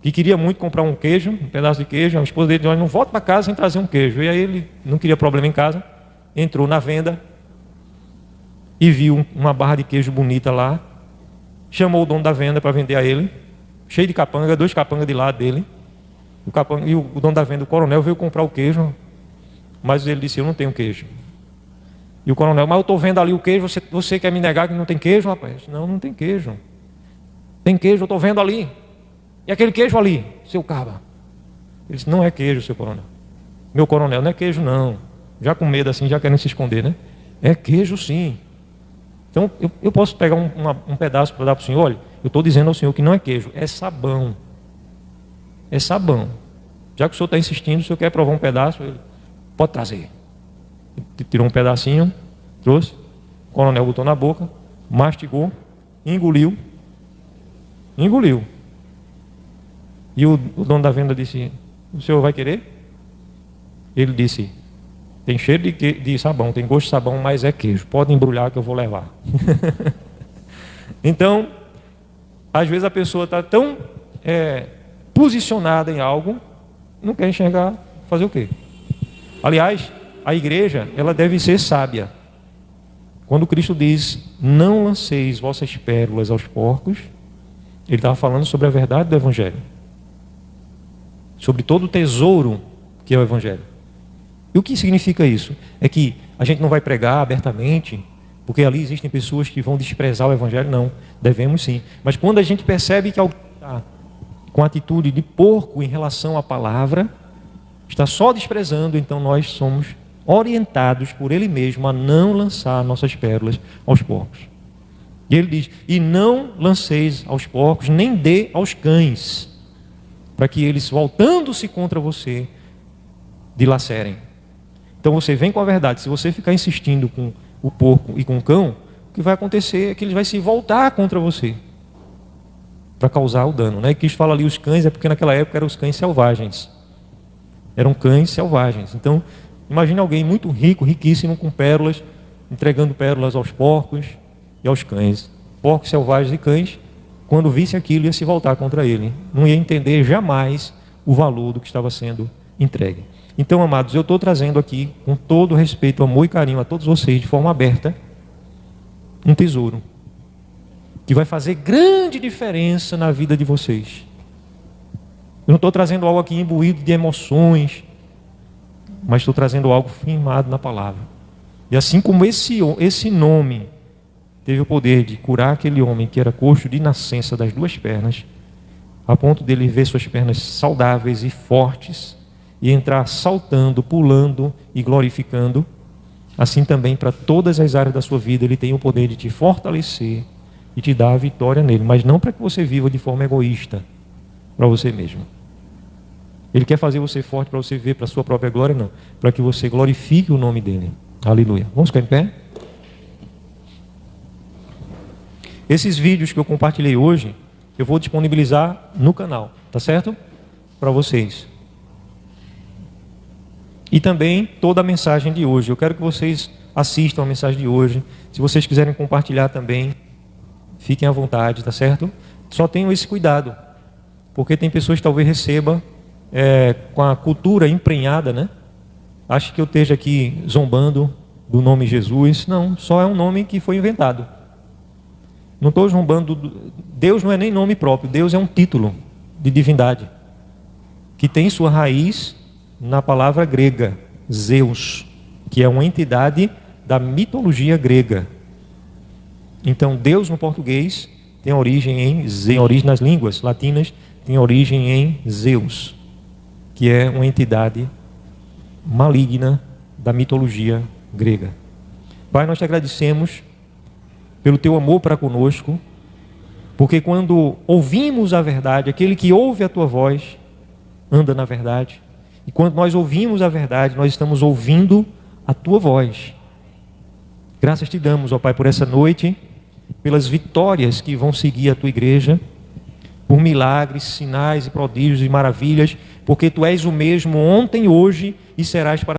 Que queria muito comprar um queijo, um pedaço de queijo. A esposa dele disse, não volta para casa sem trazer um queijo. E aí ele não queria problema em casa, entrou na venda e viu uma barra de queijo bonita lá, chamou o dono da venda para vender a ele, cheio de capanga, 2 capangas de lado dele. E o dono da venda, o coronel, veio comprar o queijo, mas ele disse, eu não tenho queijo. E o coronel, mas eu estou vendo ali o queijo, você quer me negar que não tem queijo, rapaz? Não, não tem queijo. Tem queijo, eu estou vendo ali. E aquele queijo ali, seu caba? Ele disse, não é queijo, seu coronel. Meu coronel, não é queijo não. Já com medo assim, já querendo se esconder, né? É queijo sim. Então, eu posso pegar um pedaço para dar para o senhor? Olha, eu estou dizendo ao senhor que não é queijo, é sabão. É sabão. Já que o senhor está insistindo, o senhor quer provar um pedaço, ele pode trazer. Ele tirou um pedacinho, trouxe, o coronel botou na boca, mastigou, engoliu. E o dono da venda disse, o senhor vai querer? Ele disse, tem cheiro de sabão, tem gosto de sabão, mas é queijo. Pode embrulhar que eu vou levar. Então, às vezes a pessoa está tão posicionada em algo, não quer enxergar, fazer o quê? Aliás, a igreja, ela deve ser sábia. Quando Cristo diz, não lanceis vossas pérolas aos porcos, ele estava falando sobre a verdade do Evangelho. Sobre todo o tesouro que é o Evangelho. E o que significa isso? É que a gente não vai pregar abertamente, porque ali existem pessoas que vão desprezar o Evangelho. Não, devemos sim. Mas quando a gente percebe que alguém está com atitude de porco em relação à palavra, está só desprezando, então nós somos orientados por Ele mesmo a não lançar nossas pérolas aos porcos. E Ele diz, e não lanceis aos porcos, nem dê aos cães, para que eles, voltando-se contra você, dilacerem. Então você vem com a verdade. Se você ficar insistindo com o porco e com o cão, que vai acontecer é que ele vai se voltar contra você para causar o dano, né? E Cristo fala ali os cães, é porque naquela época eram os cães selvagens. Eram cães selvagens. Então, imagine alguém muito rico, riquíssimo, com pérolas, entregando pérolas aos porcos e aos cães. Porcos selvagens e cães, quando visse aquilo, ia se voltar contra ele. Não ia entender jamais o valor do que estava sendo entregue. Então, amados, eu estou trazendo aqui, com todo respeito, amor e carinho a todos vocês, de forma aberta, um tesouro que vai fazer grande diferença na vida de vocês. Eu não estou trazendo algo aqui imbuído de emoções, mas estou trazendo algo firmado na palavra. E assim como esse nome teve o poder de curar aquele homem que era coxo de nascença das duas pernas, a ponto dele ver suas pernas saudáveis e fortes, e entrar saltando, pulando e glorificando, assim também para todas as áreas da sua vida ele tem o poder de te fortalecer e te dar a vitória nele, mas não para que você viva de forma egoísta para você mesmo. Ele quer fazer você forte para você viver para a sua própria glória, não, para que você glorifique o nome dele. Aleluia. Vamos ficar em pé? Esses vídeos que eu compartilhei hoje, eu vou disponibilizar no canal, tá certo? Para vocês. E também toda a mensagem de hoje. Eu quero que vocês assistam a mensagem de hoje. Se vocês quiserem compartilhar também, fiquem à vontade, tá certo? Só tenham esse cuidado, porque tem pessoas que talvez recebam com a cultura emprenhada, né? Acho que eu esteja aqui zombando do nome Jesus. Não, só é um nome que foi inventado. Não estou zombando. Deus não é nem nome próprio. Deus é um título de divindade que tem sua raiz na palavra grega, Zeus, que é uma entidade da mitologia grega. Então, Deus no português tem origem em Zeus, tem origem nas línguas latinas, tem origem em Zeus, que é uma entidade maligna da mitologia grega. Pai, nós te agradecemos pelo teu amor para conosco, porque quando ouvimos a verdade, aquele que ouve a tua voz anda na verdade. E quando nós ouvimos a verdade, nós estamos ouvindo a tua voz. Graças te damos, ó Pai, por essa noite, pelas vitórias que vão seguir a tua igreja, por milagres, sinais e prodígios e maravilhas, porque tu és o mesmo ontem, hoje e serás para